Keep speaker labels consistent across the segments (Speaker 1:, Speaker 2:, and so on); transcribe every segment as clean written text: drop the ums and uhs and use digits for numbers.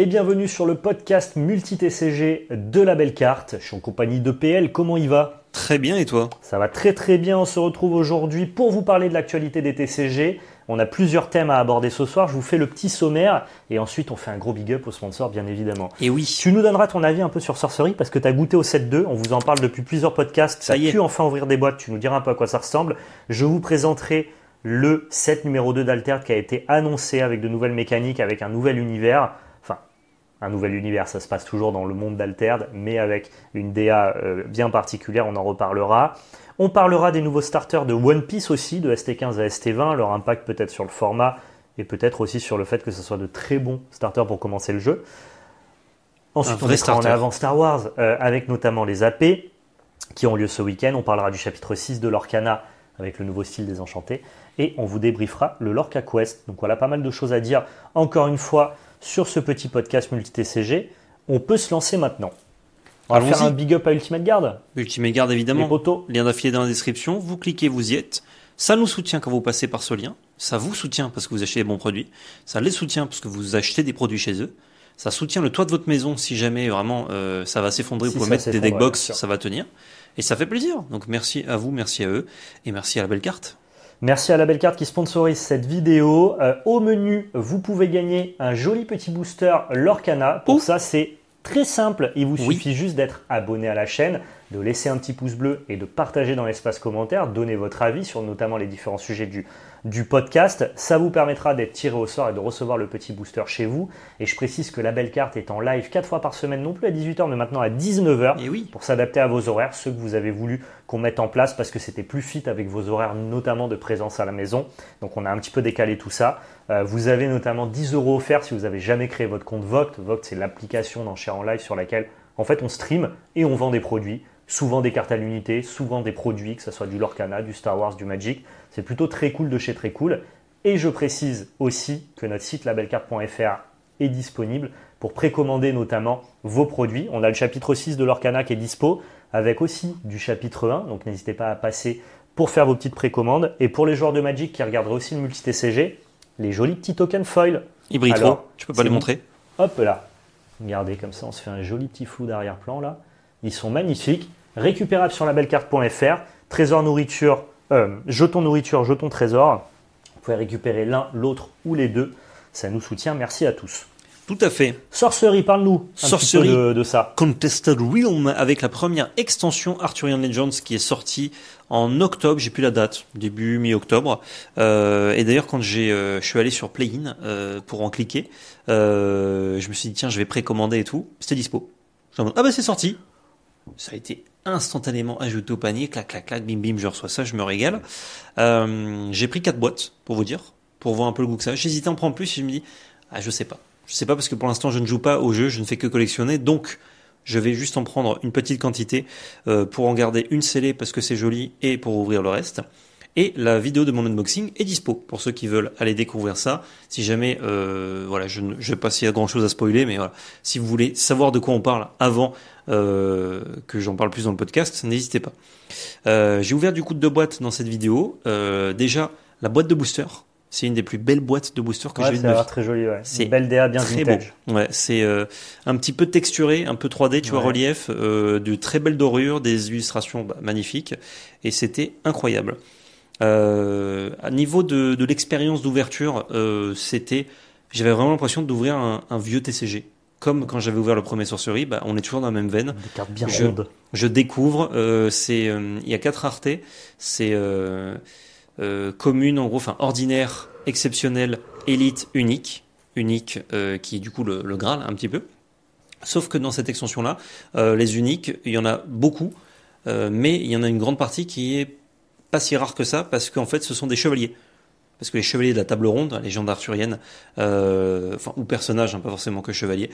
Speaker 1: Et bienvenue sur le podcast multi-TCG de la belle carte. Je suis en compagnie de PL, comment il va ?
Speaker 2: Très bien, et toi ?
Speaker 1: Ça va très très bien, on se retrouve aujourd'hui pour vous parler de l'actualité des TCG. On a plusieurs thèmes à aborder ce soir, je vous fais le petit sommaire et ensuite on fait un gros big up au sponsor bien évidemment.
Speaker 2: Et oui.
Speaker 1: Tu nous donneras ton avis un peu sur Sorcery parce que tu as goûté au set 2, on vous en parle depuis plusieurs podcasts, tu as pu enfin ouvrir des boîtes, tu nous diras un peu à quoi ça ressemble. Je vous présenterai le set numéro 2 d'Alterd qui a été annoncé avec de nouvelles mécaniques, avec un nouvel univers. Un nouvel univers, ça se passe toujours dans le monde d'Alterd, mais avec une DA bien particulière, on en reparlera. On parlera des nouveaux starters de One Piece aussi, de ST15 à ST20, leur impact peut-être sur le format et peut-être aussi sur le fait que ce soit de très bons starters pour commencer le jeu. Ensuite, on mettra en avant Star Wars avec notamment les AP qui ont lieu ce week-end. On parlera du chapitre 6 de l'Orcana avec le nouveau style des Enchantés et on vous débriefera le Lorca Quest. Donc voilà, pas mal de choses à dire. Encore une fois, sur ce petit podcast multi-TCG, on peut se lancer maintenant. On va faire un big up à Ultimate Guard.
Speaker 2: Ultimate Guard, évidemment.
Speaker 1: Les potos.
Speaker 2: Lien d'affilié dans la description. Vous cliquez, vous y êtes. Ça nous soutient quand vous passez par ce lien. Ça vous soutient parce que vous achetez des bons produits. Ça les soutient parce que vous achetez des produits chez eux. Ça soutient le toit de votre maison si jamais vraiment ça va s'effondrer. Vous pouvez mettre des deckbox, ça va tenir. Et ça fait plaisir. Donc merci à vous, merci à eux. Et merci à la belle carte.
Speaker 1: Merci à la belle carte qui sponsorise cette vidéo. Au menu, vous pouvez gagner un joli petit booster Lorcana. Pour ça, c'est très simple. Il vous suffit juste d'être abonné à la chaîne, de laisser un petit pouce bleu et de partager dans l'espace commentaire, donner votre avis sur notamment les différents sujets du podcast. Ça vous permettra d'être tiré au sort et de recevoir le petit booster chez vous. Et je précise que la belle carte est en live 4 fois par semaine, non plus à 18h, mais maintenant à 19h, pour s'adapter à vos horaires, ceux que vous avez voulu qu'on mette en place parce que c'était plus fit avec vos horaires, notamment de présence à la maison. Donc on a un petit peu décalé tout ça. Vous avez notamment 10 € offerts si vous n'avez jamais créé votre compte Vogt. Vogt, c'est l'application d'enchères en live sur laquelle en fait on stream et on vend des produits. Souvent des cartes à l'unité, souvent des produits, que ce soit du Lorcana, du Star Wars, du Magic. C'est plutôt très cool de chez très cool. Et je précise aussi que notre site labellecarte.fr est disponible pour précommander notamment vos produits. On a le chapitre 6 de l'Orcana qui est dispo, avec aussi du chapitre 1. Donc n'hésitez pas à passer pour faire vos petites précommandes. Et pour les joueurs de Magic qui regarderaient aussi le multi-TCG, les jolis petits tokens foil.
Speaker 2: Ils brillent trop, tu peux pas les montrer.
Speaker 1: Hop là, regardez comme ça, on se fait un joli petit flou d'arrière-plan là. Ils sont magnifiques. Récupérable sur labellecarte.fr, trésor nourriture, jeton nourriture, jeton trésor. Vous pouvez récupérer l'un, l'autre ou les deux. Ça nous soutient. Merci à tous.
Speaker 2: Tout à fait.
Speaker 1: Sorcery, parle-nous
Speaker 2: Sorcery,
Speaker 1: un petit peu de ça.
Speaker 2: Contested Realm avec la première extension Arthurian Legends qui est sortie en octobre. J'ai plus la date, début mi-octobre. Et d'ailleurs, quand je suis allé sur Play-in pour en cliquer, je me suis dit tiens, je vais précommander et tout. C'était dispo. Ah bah c'est sorti. Ça a été instantanément ajouté au panier, clac, clac, clac, bim, bim, je reçois ça, je me régale. J'ai pris 4 boîtes, pour vous dire, pour voir un peu le goût que ça a. J'hésitais à en prendre plus et je me dis, je sais pas. Je sais pas parce que pour l'instant, je ne joue pas au jeu, je ne fais que collectionner, donc je vais juste en prendre une petite quantité pour en garder une scellée parce que c'est joli et pour ouvrir le reste. Et la vidéo de mon unboxing est dispo pour ceux qui veulent aller découvrir ça. Si jamais, je ne vais pas s'il y a grand chose à spoiler, mais voilà, si vous voulez savoir de quoi on parle avant que j'en parle plus dans le podcast, n'hésitez pas. J'ai ouvert du coup 2 boîtes dans cette vidéo. Déjà, la boîte de booster. C'est une des plus belles boîtes de booster que j'ai vues de ma vie.
Speaker 1: Très joli, ouais.
Speaker 2: C'est
Speaker 1: une belle DA bien
Speaker 2: très
Speaker 1: vintage.
Speaker 2: beau. Ouais, c'est un petit peu texturé, un peu 3D, tu vois, relief, de très belles dorures, des illustrations magnifiques, et c'était incroyable. À niveau de l'expérience d'ouverture, j'avais vraiment l'impression d'ouvrir un vieux TCG. Comme quand j'avais ouvert le premier Sorcery, on est toujours dans la même veine.
Speaker 1: Des cartes bien rondes.
Speaker 2: Je découvre, il y a 4 raretés. C'est commune, en gros, ordinaire, exceptionnel, élite, unique. Unique, qui est du coup le Graal, un petit peu. Sauf que dans cette extension-là, les uniques, il y en a beaucoup, mais il y en a une grande partie qui est pas si rare que ça, parce qu'en fait, ce sont des chevaliers. Parce que les chevaliers de la table ronde, la légende arthurienne, ou personnages, pas forcément que chevaliers,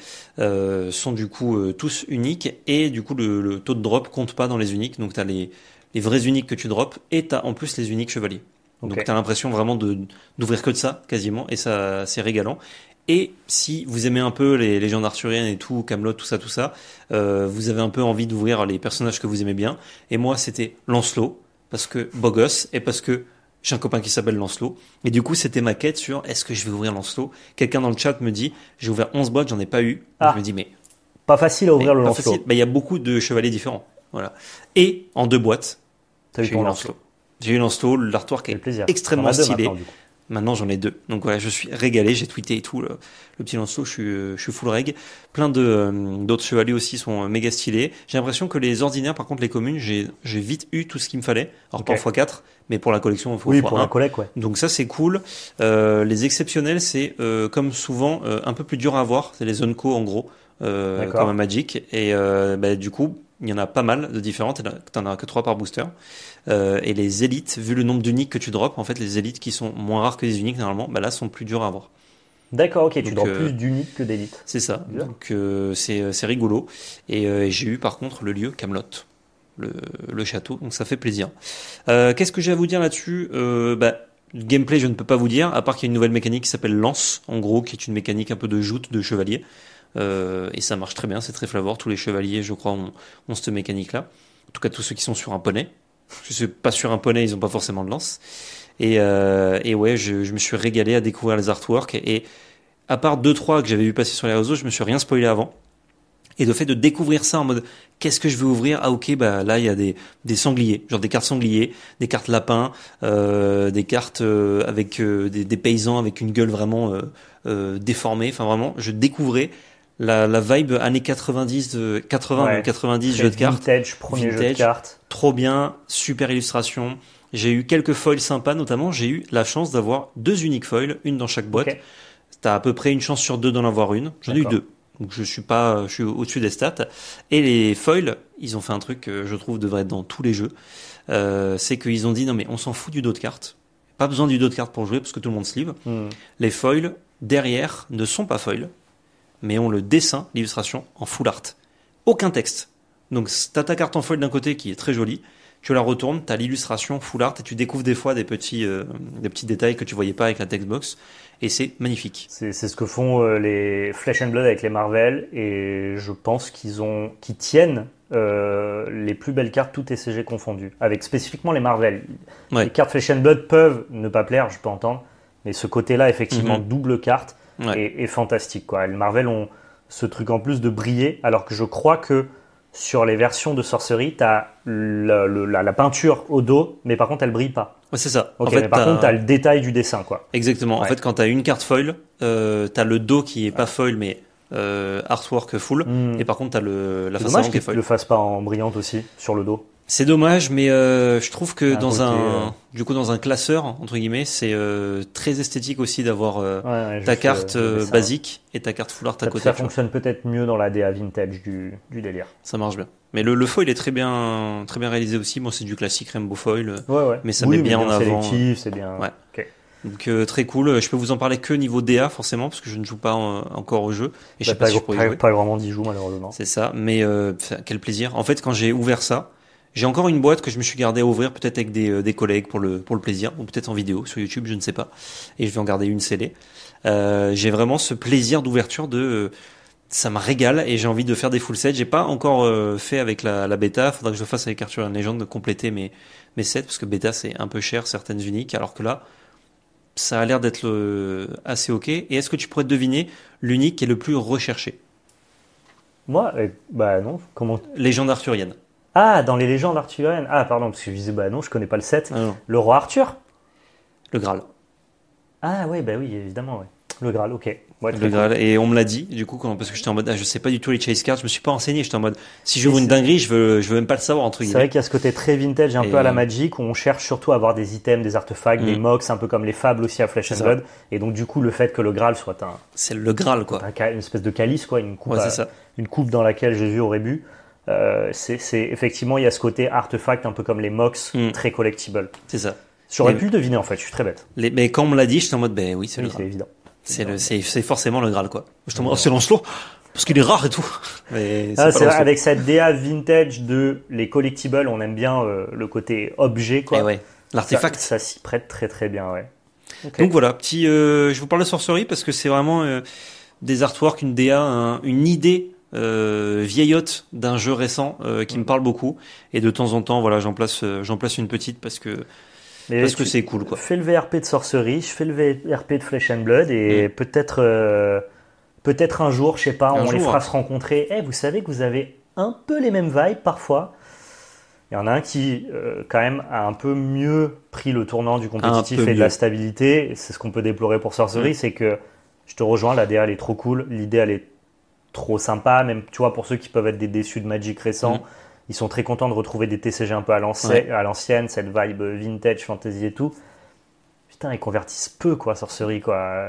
Speaker 2: sont du coup tous uniques, et du coup le taux de drop compte pas dans les uniques, donc t'as les vrais uniques que tu drops, et t'as en plus les uniques chevaliers. Okay. Donc t'as l'impression vraiment d'ouvrir que de ça, quasiment, et ça c'est régalant. Et si vous aimez un peu les légendes arthuriennes et tout, Camelot, tout ça, vous avez un peu envie d'ouvrir les personnages que vous aimez bien, et moi c'était Lancelot, parce que beau gosse, et parce que J'ai un copain qui s'appelle Lancelot. Et du coup, c'était ma quête sur est-ce que je vais ouvrir Lancelot. Quelqu'un dans le chat me dit, j'ai ouvert 11 boîtes, j'en ai pas eu. Je me dis, mais...
Speaker 1: Pas facile à ouvrir le Lancelot.
Speaker 2: Il y a beaucoup de chevaliers différents. Voilà. Et en 2 boîtes,
Speaker 1: j'ai eu Lancelot.
Speaker 2: J'ai eu Lancelot, l'artwork est extrêmement stylé. Maintenant, j'en ai 2. Donc voilà, je suis régalé, j'ai tweeté et tout. Le petit Lancelot, je suis full reg. Plein d'autres chevaliers aussi sont méga stylés. J'ai l'impression que les ordinaires, par contre, les communes, j'ai vite eu tout ce qu'il me fallait. Alors pas x4, mais pour la collection, il faut
Speaker 1: oui,
Speaker 2: x1.
Speaker 1: Pour la collecte, ouais.
Speaker 2: Donc ça, c'est cool. Les exceptionnels, c'est comme souvent un peu plus dur à avoir. C'est les zones co, en gros, comme un Magic. Et du coup, il y en a pas mal de différentes. T'en as que 3 par booster. Et les élites, vu le nombre d'uniques que tu drops, en fait, les élites qui sont moins rares que les uniques, normalement, là, sont plus durs à avoir.
Speaker 1: D'accord, ok, tu drops plus d'uniques que d'élites.
Speaker 2: C'est ça. Bien. Donc, c'est rigolo. Et j'ai eu, par contre, le lieu Camelot, le château. Donc, ça fait plaisir. Qu'est-ce que j'ai à vous dire là-dessus? Le gameplay, je ne peux pas vous dire, à part qu'il y a une nouvelle mécanique qui s'appelle Lance, en gros, qui est une mécanique un peu de joute de chevalier. Et ça marche très bien, c'est très flavor. Tous les chevaliers, je crois, ont cette mécanique-là. En tout cas, tous ceux qui sont sur un poney. Je suis pas sur un poney, ils n'ont pas forcément de lance. Et ouais, je me suis régalé à découvrir les artworks. Et à part 2-3 que j'avais vu passer sur les réseaux, je me suis rien spoilé avant. Et le fait de découvrir ça en mode, qu'est-ce que je vais ouvrir? Ah ok, là il y a des sangliers, genre des cartes sangliers, des cartes lapins, des cartes avec des paysans avec une gueule vraiment déformée. Enfin vraiment, je découvrais la vibe années 90, 80, 90 jeux de cartes.
Speaker 1: Vintage, premier jeu de cartes.
Speaker 2: Trop bien, super illustration. J'ai eu quelques foils sympas, notamment j'ai eu la chance d'avoir 2 uniques foils, une dans chaque boîte. Okay. T'as à peu près une chance sur 2 d'en avoir une. J'en ai eu 2. Donc je suis au-dessus des stats. Et les foils, ils ont fait un truc que je trouve devrait être dans tous les jeux. C'est qu'ils ont dit non mais on s'en fout du dos de cartes. Pas besoin du dos de cartes pour jouer parce que tout le monde sleeve. Les foils derrière ne sont pas foils, mais ont le dessin, l'illustration en full art. Aucun texte. Donc t'as ta carte en foil d'un côté qui est très jolie. Tu la retournes, t'as l'illustration full art et tu découvres des fois des petits détails que tu voyais pas avec la textbox. Et c'est magnifique.
Speaker 1: C'est ce que font les Flesh and Blood avec les Marvel, et je pense qu'ils tiennent les plus belles cartes, toutes TCG confondues, avec spécifiquement les Marvel. Ouais. Les cartes Flesh and Blood peuvent ne pas plaire, je peux entendre, mais ce côté-là, effectivement, double carte, est fantastique, quoi. Les Marvel ont ce truc en plus de briller, alors que je crois que sur les versions de sorcerie, tu as la peinture au dos, mais par contre, elle brille pas.
Speaker 2: Ouais, c'est ça.
Speaker 1: Okay, en fait, mais par contre, tu as le détail du dessin, quoi.
Speaker 2: Exactement. Ouais. En fait, quand tu as une carte foil, tu as le dos qui est pas foil, mais artwork full. Et par contre, tu as la face avant qui est foil.
Speaker 1: Le fasse pas en brillante aussi, sur le dos.
Speaker 2: C'est dommage, mais je trouve que dans un classeur, entre guillemets, c'est très esthétique aussi d'avoir ta carte basique et ta carte full art à côté.
Speaker 1: Ça fonctionne peut-être mieux dans la DA vintage du délire.
Speaker 2: Ça marche bien. Mais le foil est très bien réalisé aussi. Moi, c'est du classique Rainbow Foil, mais ça met bien en avant.
Speaker 1: C'est bien.
Speaker 2: Ouais. Okay. Donc très cool. Je peux vous en parler que niveau DA forcément parce que je ne joue pas encore au jeu. Et je sais pas si je pourrais y jouer.
Speaker 1: Pas vraiment d'y jouer malheureusement.
Speaker 2: C'est ça. Mais quel plaisir. En fait, quand j'ai ouvert ça. J'ai encore une boîte que je me suis gardé à ouvrir peut-être avec des collègues pour le plaisir, ou peut-être en vidéo sur YouTube, je ne sais pas. Et je vais en garder une scellée. J'ai vraiment ce plaisir d'ouverture ça me régale et j'ai envie de faire des full sets. J'ai pas encore fait avec la bêta. Faudra que je le fasse avec Arthurian Legend de compléter mes sets parce que bêta c'est un peu cher certaines uniques, alors que là ça a l'air d'être assez ok. Et est-ce que tu pourrais deviner l'unique qui est le plus recherché?
Speaker 1: Moi, non. Comment?
Speaker 2: Légende arthurienne.
Speaker 1: Ah, dans les légendes arthuriennes. Ah, pardon, parce que je disais, non, je connais pas le set. Le roi Arthur?
Speaker 2: Le Graal.
Speaker 1: Ah, oui, oui, évidemment, ouais. Le Graal, ok. Ouais,
Speaker 2: le Graal, et on me l'a dit, du coup, parce que j'étais en mode, je sais pas du tout les chase cards, je me suis pas renseigné, j'étais en mode, si j'ouvre une dinguerie, je veux même pas le savoir, entre guillemets.
Speaker 1: C'est vrai qu'il y a ce côté très vintage, un peu à la Magic, où on cherche surtout à avoir des items, des artefacts, des mox, un peu comme les fables aussi à Flesh and Blood. Et donc, du coup, le fait que le Graal soit
Speaker 2: c'est le Graal, quoi.
Speaker 1: Une espèce de calice, quoi, une coupe,
Speaker 2: c'est ça.
Speaker 1: Une coupe dans laquelle Jésus aurait bu. C'est effectivement, il y a ce côté artefact un peu comme les mox, très collectible.
Speaker 2: C'est ça.
Speaker 1: J'aurais pu le deviner en fait, je suis très bête.
Speaker 2: Mais quand on me l'a dit, j'étais en mode oui, c'est le Graal.
Speaker 1: C'est évident.
Speaker 2: C'est forcément le Graal, quoi. J'étais en mode c'est Lancelot parce qu'il est rare et tout.
Speaker 1: Mais c'est vrai, avec cette DA vintage de les collectibles, on aime bien le côté objet, quoi.
Speaker 2: Et ouais. L'artefact.
Speaker 1: Ça s'y prête très très bien, ouais.
Speaker 2: Okay. Donc voilà, je vous parle de sorcerie parce que c'est vraiment des artworks, une DA, une idée vieillotte d'un jeu récent qui me parle beaucoup, et de temps en temps voilà j'en place une petite parce que parce que c'est cool, quoi.
Speaker 1: Fais le VRP de Sorcery, je fais le VRP de Flesh and Blood, et peut-être un jour, je sais pas, on les fera se rencontrer. Vous savez que vous avez un peu les mêmes vibes parfois. Il y en a un qui, quand même, a un peu mieux pris le tournant du compétitif et de la stabilité. Et c'est ce qu'on peut déplorer pour Sorcery, c'est que je te rejoins, la DA elle est trop cool, l'idée elle est trop sympa, même tu vois, pour ceux qui peuvent être des déçus de Magic récents, ils sont très contents de retrouver des TCG un peu à l'ancienne, cette vibe vintage, fantasy et tout. Putain, ils convertissent peu, quoi, Sorcery, quoi.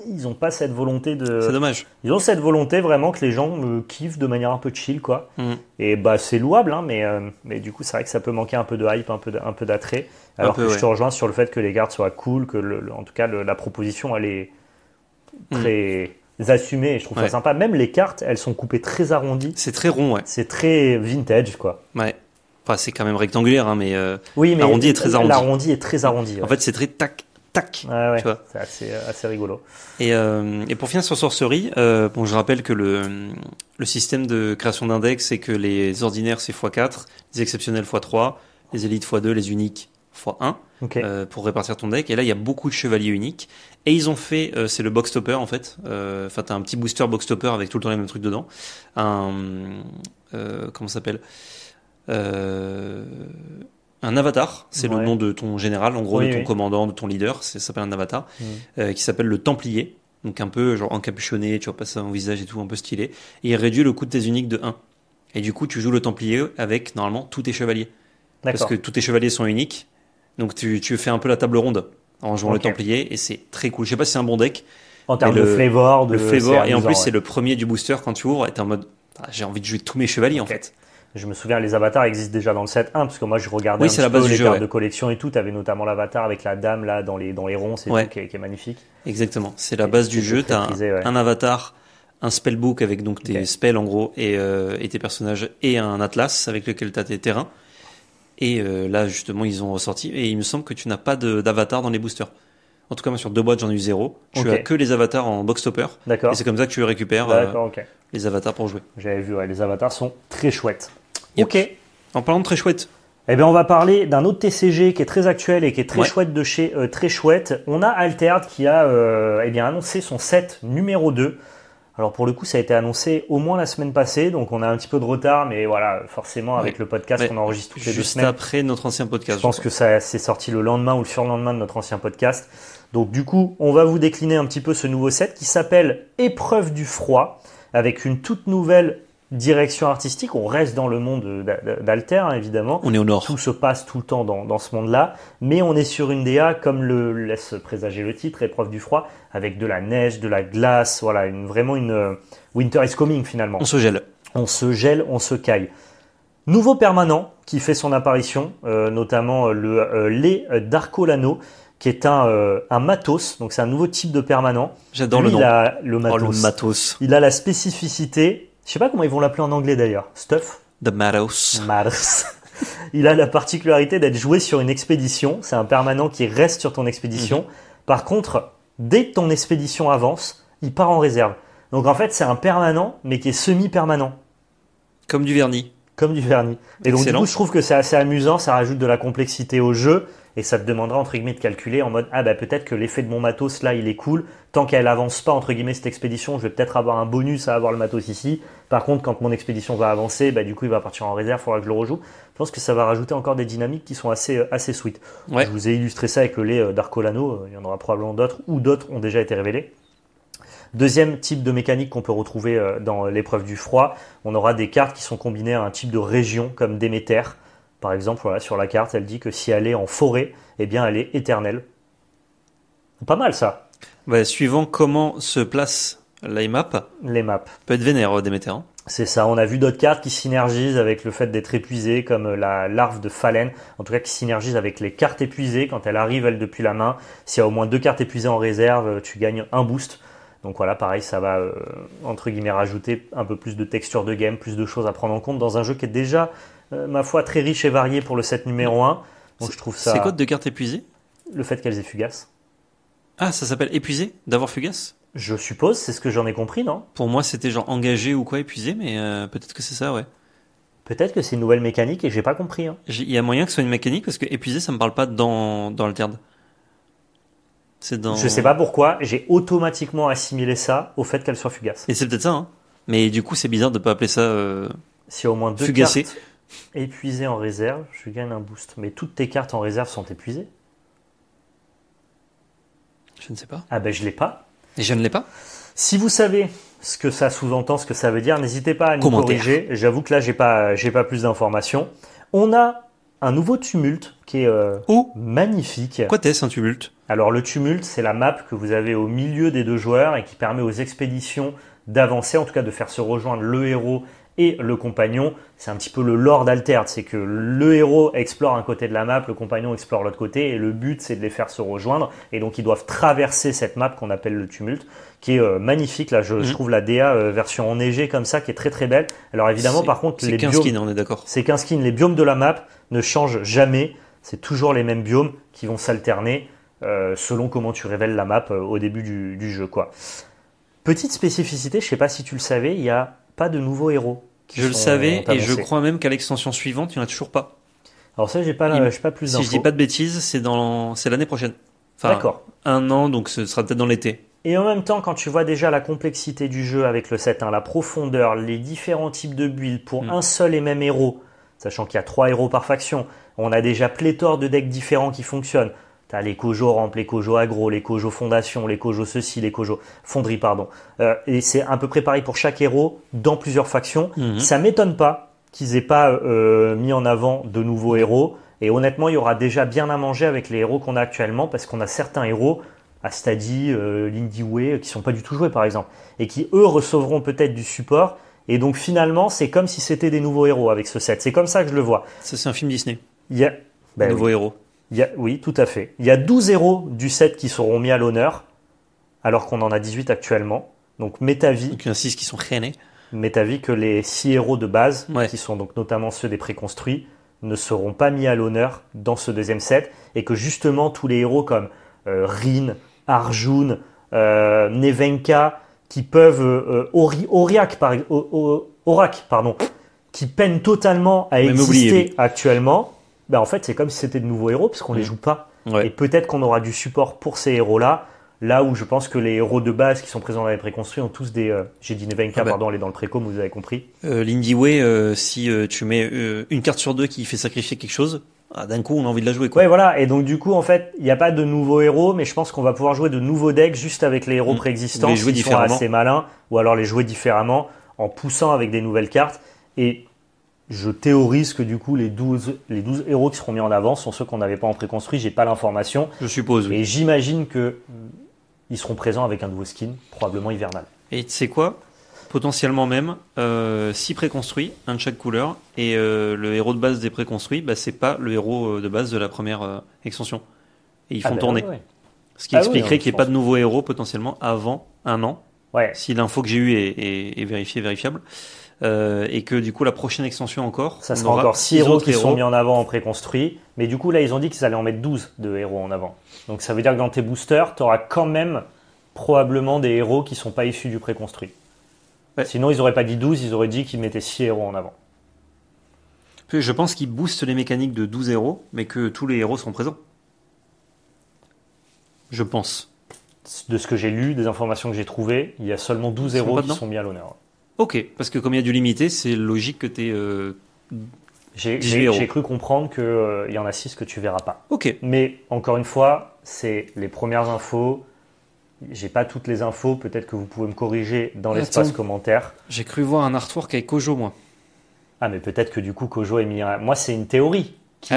Speaker 1: Ils n'ont pas cette volonté de...
Speaker 2: C'est dommage.
Speaker 1: Ils ont cette volonté vraiment que les gens kiffent de manière un peu chill, quoi. Et bah, c'est louable, hein, mais du coup, c'est vrai que ça peut manquer un peu de hype, un peu d'attrait. Alors que je te rejoins sur le fait que les cartes soient cool, que en tout cas, la proposition, elle est très assumée, et je trouve ça sympa. Même les cartes, elles sont coupées très arrondies.
Speaker 2: C'est très rond, ouais.
Speaker 1: C'est très vintage, quoi.
Speaker 2: Ouais. Enfin, c'est quand même rectangulaire, hein, mais,
Speaker 1: oui, mais
Speaker 2: l'arrondi est très arrondi.
Speaker 1: L'arrondi est très arrondi.
Speaker 2: En fait, c'est très tac, tac.
Speaker 1: Ouais,
Speaker 2: tu vois.
Speaker 1: C'est assez rigolo.
Speaker 2: Et pour finir sur Sorcery, je rappelle que le système de création d'index, c'est que les ordinaires, c'est x4, les exceptionnels x3, les élites x2, les uniques x1, pour répartir ton deck. Et là, il y a beaucoup de chevaliers uniques. Et ils ont fait, c'est le box topper, en fait. Enfin, t'as un petit booster box topper avec tout le temps les mêmes trucs dedans. Comment ça s'appelle? Un avatar, c'est le nom de ton général, en gros, de ton commandant, de ton leader, ça s'appelle un avatar, qui s'appelle le Templier, donc un peu genre encapuchonné, tu vois pas ça en visage et tout, un peu stylé, et il réduit le coût de tes uniques de 1. Et du coup, tu joues le Templier avec, normalement, tous tes chevaliers. D'accord. Parce que tous tes chevaliers sont uniques, donc tu fais un peu la table ronde en jouant le Templier, et c'est très cool. Je sais pas si c'est un bon deck.
Speaker 1: En termes de flavor.
Speaker 2: Le flavor, et en plus, c'est le premier du booster quand tu ouvres, et t'es en mode, j'ai envie de jouer tous mes chevaliers, en fait.
Speaker 1: Je me souviens, les avatars existent déjà dans le set 1, parce que moi je regardais
Speaker 2: un peu
Speaker 1: les cartes de collection et tout. Tu avais notamment l'avatar avec la dame là dans les ronds, c'est tout, qui est magnifique.
Speaker 2: Exactement, c'est la base du jeu. Tu as un avatar, un spellbook avec donc tes spells en gros, et tes personnages, et un atlas avec lequel tu as tes terrains. Et là justement, ils ont ressorti, et il me semble que tu n'as pas d'avatar dans les boosters. En tout cas, moi sur 2 boîtes, j'en ai eu 0. Tu as que les avatars en box topper. D'accord. Et c'est comme ça que tu récupères les avatars pour jouer.
Speaker 1: J'avais vu, les avatars sont très chouettes.
Speaker 2: Yep. Ok. En parlant de très chouette.
Speaker 1: Eh bien, on va parler d'un autre TCG qui est très actuel et qui est très chouette de chez Très Chouette. On a Altered qui a annoncé son set numéro 2. Alors pour le coup, ça a été annoncé au moins la semaine passée, donc on a un petit peu de retard, mais voilà, forcément avec le podcast qu'on enregistre toutes les 2 semaines.
Speaker 2: Juste après notre ancien podcast.
Speaker 1: Je pense que ça c'est sorti le lendemain ou le surlendemain de notre ancien podcast. Donc du coup, on va vous décliner un petit peu ce nouveau set qui s'appelle Épreuve du froid, avec une toute nouvelle direction artistique. On reste dans le monde d'Alter, évidemment.
Speaker 2: On est au nord.
Speaker 1: Tout se passe tout le temps dans ce monde-là, mais on est sur une DA, comme le laisse présager le titre, Épreuve du froid, avec de la neige, de la glace, voilà, vraiment une Winter is coming finalement.
Speaker 2: On se gèle.
Speaker 1: On se gèle, on se caille. Nouveau permanent qui fait son apparition, notamment le lait d'Arcolano, qui est un matos, donc c'est un nouveau type de permanent.
Speaker 2: J'adore le nom.
Speaker 1: Il a le matos.
Speaker 2: Oh, le matos.
Speaker 1: Il a la spécificité, je sais pas comment ils vont l'appeler en anglais d'ailleurs, Stuff.
Speaker 2: The matos.
Speaker 1: Matos. Il a la particularité d'être joué sur une expédition, c'est un permanent qui reste sur ton expédition. Par contre, dès que ton expédition avance, il part en réserve. Donc en fait, c'est un permanent, mais qui est semi-permanent.
Speaker 2: Comme du vernis.
Speaker 1: Comme du vernis. Et donc du coup, je trouve que c'est assez amusant, ça rajoute de la complexité au jeu. Et ça te demandera entre guillemets de calculer en mode peut-être que l'effet de mon matos là il est cool, tant qu'elle avance pas entre guillemets cette expédition, je vais peut-être avoir un bonus à avoir le matos ici. Par contre quand mon expédition va avancer, du coup il va partir en réserve, il faudra que je le rejoue. Je pense que ça va rajouter encore des dynamiques qui sont assez sweet. Je vous ai illustré ça avec le lait d'Arcolano, il y en aura probablement d'autres, ou d'autres ont déjà été révélés. Deuxième type de mécanique qu'on peut retrouver dans l'épreuve du froid, on aura des cartes qui sont combinées à un type de région comme Déméter. Par exemple, voilà, sur la carte, elle dit que si elle est en forêt, eh bien, elle est éternelle. Pas mal, ça.
Speaker 2: Suivant comment se place les maps. Peut être vénère, Déméter. Hein.
Speaker 1: C'est ça. On a vu d'autres cartes qui synergisent avec le fait d'être épuisées, comme la larve de Phalène. En tout cas, qui synergisent avec les cartes épuisées. Quand elle arrive, elle, depuis la main, s'il y a au moins 2 cartes épuisées en réserve, tu gagnes un boost. Donc voilà, pareil, ça va, entre guillemets, rajouter un peu plus de texture de game, plus de choses à prendre en compte dans un jeu qui est déjà... ma foi, très riche et varié pour le set numéro 1. Donc je trouve ça...
Speaker 2: C'est quoi de cartes épuisées ?
Speaker 1: Le fait qu'elles aient fugace.
Speaker 2: Ah, ça s'appelle épuisé d'avoir fugace ?
Speaker 1: Je suppose, c'est ce que j'en ai compris, non ?
Speaker 2: Pour moi, c'était genre engagé ou quoi, épuisé, mais peut-être que c'est ça, ouais.
Speaker 1: Peut-être que c'est une nouvelle mécanique et j'ai pas compris. Hein.
Speaker 2: Il y a moyen que ce soit une mécanique parce que épuisé, ça me parle pas dans Altered. C'est dans...
Speaker 1: Je sais pas pourquoi, j'ai automatiquement assimilé ça au fait qu'elle soit fugace.
Speaker 2: Et c'est peut-être ça, hein. Mais du coup, c'est bizarre de pas appeler ça
Speaker 1: Si au moins 2
Speaker 2: fugacé.
Speaker 1: cartes épuisées en réserve, je gagne un boost. Mais toutes tes cartes en réserve sont épuisées?
Speaker 2: Je ne sais pas.
Speaker 1: Ah ben je l'ai pas.
Speaker 2: Et je ne l'ai pas.
Speaker 1: Si vous savez ce que ça sous-entend, ce que ça veut dire, n'hésitez pas à nous corriger. J'avoue que là, j'ai pas plus d'informations. On a un nouveau tumulte qui est magnifique.
Speaker 2: Quoi t'es-ce un tumulte?
Speaker 1: Alors le tumulte, c'est la map que vous avez au milieu des deux joueurs et qui permet aux expéditions d'avancer, en tout cas de faire se rejoindre le héros et le compagnon. C'est un petit peu le lore d'Altered, c'est que le héros explore un côté de la map, le compagnon explore l'autre côté, et le but c'est de les faire se rejoindre, et donc ils doivent traverser cette map qu'on appelle le tumulte, qui est magnifique. Là je trouve la DA version enneigée comme ça, qui est très très belle. Alors évidemment par contre
Speaker 2: les 15 skins, on est d'accord.
Speaker 1: C'est 15 skins, les biomes de la map ne changent jamais, c'est toujours les mêmes biomes qui vont s'alterner selon comment tu révèles la map au début du jeu, quoi. Petite spécificité, je sais pas si tu le savais, il n'y a pas de nouveaux héros.
Speaker 2: Je le savais et je crois même qu'à l'extension suivante, il n'y en a toujours pas.
Speaker 1: Alors ça, j'ai pas plus d'infos.
Speaker 2: Si je dis pas de bêtises, c'est l'année prochaine. Enfin,
Speaker 1: d'accord.
Speaker 2: Un an, donc ce sera peut-être dans l'été.
Speaker 1: Et en même temps, quand tu vois déjà la complexité du jeu avec le set, la profondeur, les différents types de builds pour un seul et même héros, sachant qu'il y a 3 héros par faction, on a déjà pléthore de decks différents qui fonctionnent. T'as les Kojo ramp, les Kojo aggro, les Kojo fondation, les Kojo ceci, les Kojo fonderie, pardon. Et c'est à peu près pareil pour chaque héros dans plusieurs factions. Ça m'étonne pas qu'ils aient pas mis en avant de nouveaux héros. Et honnêtement, il y aura déjà bien à manger avec les héros qu'on a actuellement, parce qu'on a certains héros, Astadi, Lindiway, qui sont pas du tout joués par exemple, et qui eux recevront peut-être du support. Et donc finalement, c'est comme si c'était des nouveaux héros avec ce set. C'est comme ça que je le vois.
Speaker 2: Ça, c'est un film Disney.
Speaker 1: Il y a
Speaker 2: nouveaux héros.
Speaker 1: Oui, tout à fait. Il y a 12 héros du set qui seront mis à l'honneur, alors qu'on en a 18 actuellement. Donc, m'est avis.
Speaker 2: Donc, il y en a 6 qui sont rénés.
Speaker 1: M'est avis que les 6 héros de base, qui sont donc notamment ceux des préconstruits, ne seront pas mis à l'honneur dans ce deuxième set. Et que justement, tous les héros comme Rin, Arjun, Nevenka, qui peuvent. Aurak, pardon, qui peinent totalement à exister actuellement. Ben en fait, c'est comme si c'était de nouveaux héros, parce qu'on les joue pas. Et peut-être qu'on aura du support pour ces héros-là, là où je pense que les héros de base qui sont présents dans les préconstruits ont tous des... j'ai dit Nevenka, pardon, elle est dans le précom, vous avez compris.
Speaker 2: Lindiway, si tu mets une carte sur 2 qui fait sacrifier quelque chose, d'un coup, on a envie de la jouer, quoi.
Speaker 1: Ouais, voilà. Et donc, du coup, en fait, il n'y a pas de nouveaux héros, mais je pense qu'on va pouvoir jouer de nouveaux decks juste avec les héros préexistants,
Speaker 2: les jouer
Speaker 1: qui sont assez malins, ou alors les jouer différemment, en poussant avec des nouvelles cartes. Et je théorise que du coup, les 12 héros qui seront mis en avant sont ceux qu'on n'avait pas en préconstruit. J'ai pas l'information.
Speaker 2: Je suppose, oui.
Speaker 1: Et j'imagine que ils seront présents avec un nouveau skin, probablement hivernal.
Speaker 2: Et tu sais quoi? Potentiellement même 6 préconstruits, un de chaque couleur, et le héros de base des préconstruits, c'est pas le héros de base de la première extension. Et ils font tourner.
Speaker 1: Ouais.
Speaker 2: Ce qui expliquerait qu'il n'y ait pas de nouveaux héros potentiellement avant un an, si l'info que j'ai eue est vérifiable. Et que du coup la prochaine extension encore,
Speaker 1: ça sera encore 6 héros qui sont mis en avant en préconstruit, mais du coup là ils ont dit qu'ils allaient en mettre 12 de héros en avant. Donc ça veut dire que dans tes boosters, tu auras quand même probablement des héros qui ne sont pas issus du préconstruit. Sinon ils n'auraient pas dit 12, ils auraient dit qu'ils mettaient 6 héros en avant.
Speaker 2: Je pense qu'ils boostent les mécaniques de 12 héros, mais que tous les héros seront présents. Je pense.
Speaker 1: De ce que j'ai lu, des informations que j'ai trouvées, il y a seulement 12 héros qui sont mis à l'honneur.
Speaker 2: Ok, parce que comme il y a du limité, c'est logique que tu aies
Speaker 1: j'ai cru comprendre qu'il y en a 6 que tu verras pas.
Speaker 2: Ok.
Speaker 1: Mais encore une fois, c'est les premières infos. J'ai pas toutes les infos, peut-être que vous pouvez me corriger dans l'espace commentaire.
Speaker 2: J'ai cru voir un artwork avec Kojo, moi.
Speaker 1: Ah, mais peut-être que du coup, Kojo est mis... Moi, c'est une théorie.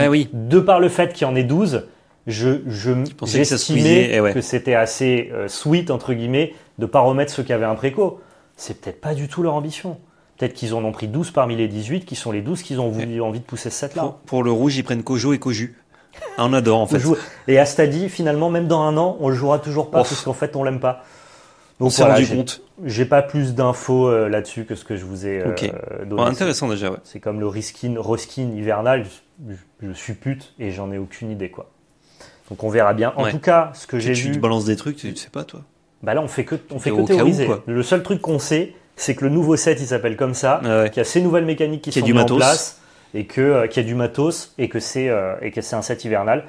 Speaker 2: Oui.
Speaker 1: De par le fait qu'il y en ait 12, j'estimais que c'était assez sweet, entre guillemets, de pas remettre ceux qui avaient un préco. C'est peut-être pas du tout leur ambition. Peut-être qu'ils en ont pris 12 parmi les 18, qui sont les 12 qu'ils ont envie de pousser ce set-là.
Speaker 2: Pour le rouge, ils prennent Kojo et Koju. On adore, en fait.
Speaker 1: Et Astadi, finalement, même dans un an, on le jouera toujours pas, parce qu'en fait, on l'aime pas. Donc,
Speaker 2: on s'est rendu compte.
Speaker 1: J'ai pas plus d'infos là-dessus que ce que je vous ai donné.
Speaker 2: Intéressant déjà, ouais.
Speaker 1: C'est comme le reskin hivernal, je suppute et j'en ai aucune idée, quoi. Donc on verra bien. En tout cas, ce que j'ai vu...
Speaker 2: Tu balances des trucs, tu sais pas, toi.
Speaker 1: Bah là, on fait que théoriser. Le seul truc qu'on sait, c'est que le nouveau set il s'appelle comme ça, qu'il y a ces nouvelles mécaniques qui sont mises en place et qu'il y a du matos et que c'est un set hivernal.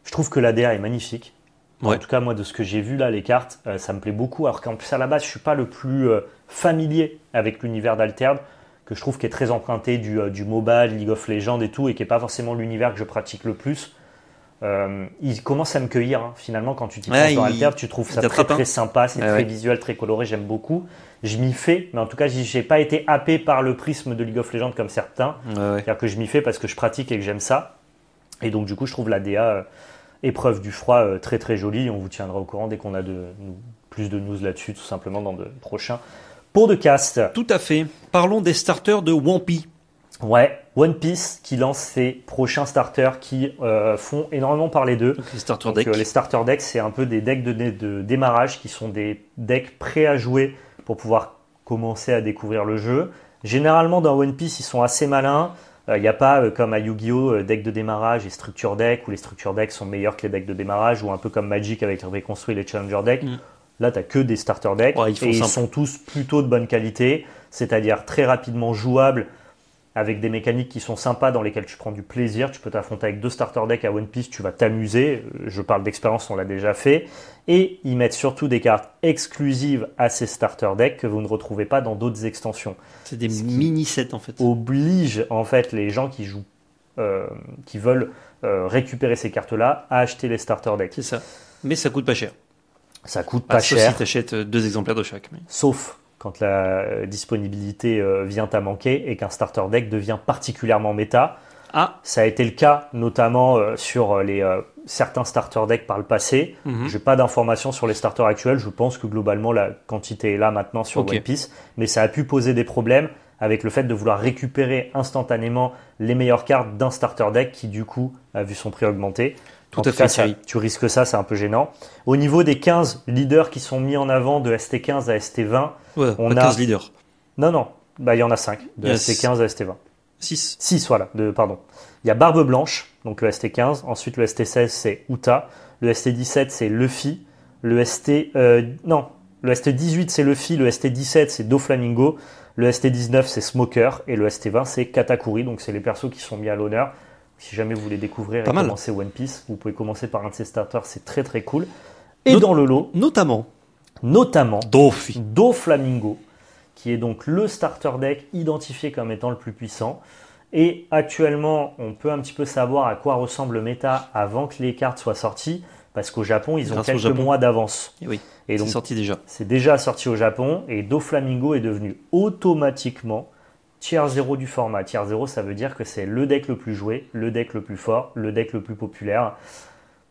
Speaker 1: Je trouve que l'ADA est magnifique. En tout cas, moi, de ce que j'ai vu là, les cartes, ça me plaît beaucoup. Alors qu'en plus, à la base, je ne suis pas le plus familier avec l'univers d'Altered, que je trouve qui est très emprunté du MOBA, League of Legends et tout, et qui n'est pas forcément l'univers que je pratique le plus. Il commence à me cueillir, hein. Finalement, quand tu t'y prends dans Altered, tu trouves ça très, très sympa, c'est très visuel, très coloré, j'aime beaucoup. Je m'y fais, mais en tout cas, je n'ai pas été happé par le prisme de League of Legends comme certains. C'est-à-dire que je m'y fais parce que je pratique et que j'aime ça. Et donc, du coup, je trouve l'ADA... épreuve du froid très très jolie. On vous tiendra au courant dès qu'on a plus de news là-dessus, tout simplement dans de prochains pots de cast.
Speaker 2: Tout à fait. Parlons des starters de Wampy.
Speaker 1: Ouais, One Piece qui lance ses prochains starters qui font énormément parler d'eux.
Speaker 2: Donc, les starter decks.
Speaker 1: Les starter decks, c'est un peu des decks de démarrage qui sont des decks prêts à jouer pour pouvoir commencer à découvrir le jeu. Généralement, dans One Piece, ils sont assez malins. Il n'y a pas, comme à Yu-Gi-Oh!, deck de démarrage et structure deck, où les structure decks sont meilleurs que les decks de démarrage, ou un peu comme Magic avec reconstruit les challenger decks. Là, tu n'as que des starter decks, ils sont tous plutôt de bonne qualité, c'est-à-dire très rapidement jouables, avec des mécaniques qui sont sympas, dans lesquelles tu prends du plaisir. Tu peux t'affronter avec 2 starter decks à One Piece, tu vas t'amuser. Je parle d'expérience, on l'a déjà fait. Et ils mettent surtout des cartes exclusives à ces starter decks que vous ne retrouvez pas dans d'autres extensions.
Speaker 2: C'est des mini-sets en fait.
Speaker 1: Oblige en fait les gens qui jouent, qui veulent récupérer ces cartes-là à acheter les starter decks.
Speaker 2: C'est ça. Mais ça coûte pas cher.
Speaker 1: Ça coûte pas cher. Sauf
Speaker 2: si tu achètes 2 exemplaires de chaque. Mais...
Speaker 1: Sauf quand la disponibilité vient à manquer et qu'un starter deck devient particulièrement méta. Ça a été le cas notamment sur certains starter decks par le passé. Je n'ai pas d'informations sur les starters actuels. Je pense que globalement la quantité est là maintenant sur One Piece. Mais ça a pu poser des problèmes avec le fait de vouloir récupérer instantanément les meilleures cartes d'un starter deck qui du coup a vu son prix augmenter.
Speaker 2: Tout à fait.
Speaker 1: Tu risques ça, c'est un peu gênant. Au niveau des 15 leaders qui sont mis en avant de ST15 à ST20,
Speaker 2: on a 15 leaders.
Speaker 1: Non, il y en a 5 de ST15 à ST20. 6, voilà, pardon. Il y a Barbe Blanche, donc le ST15. Ensuite, le ST16, c'est Uta. Le ST17, c'est Luffy. Le ST18, c'est Luffy. Le ST17, c'est Doflamingo. Le ST19, c'est Smoker. Et le ST20, c'est Katakuri. Donc, c'est les persos qui sont mis à l'honneur. Si jamais vous voulez découvrir et commencer One Piece, vous pouvez commencer par un de ces starters. C'est très, très cool. Et dans le lot,
Speaker 2: notamment
Speaker 1: Doflamingo, qui est donc le starter deck identifié comme étant le plus puissant. Et actuellement, on peut un petit peu savoir à quoi ressemble le méta avant que les cartes soient sorties, parce qu'au Japon, ils ont quelques mois d'avance.
Speaker 2: Et donc, c'est sorti déjà.
Speaker 1: C'est déjà sorti au Japon, et Doflamingo est devenu automatiquement tier 0 du format. Tier 0, ça veut dire que c'est le deck le plus joué, le deck le plus fort, le deck le plus populaire.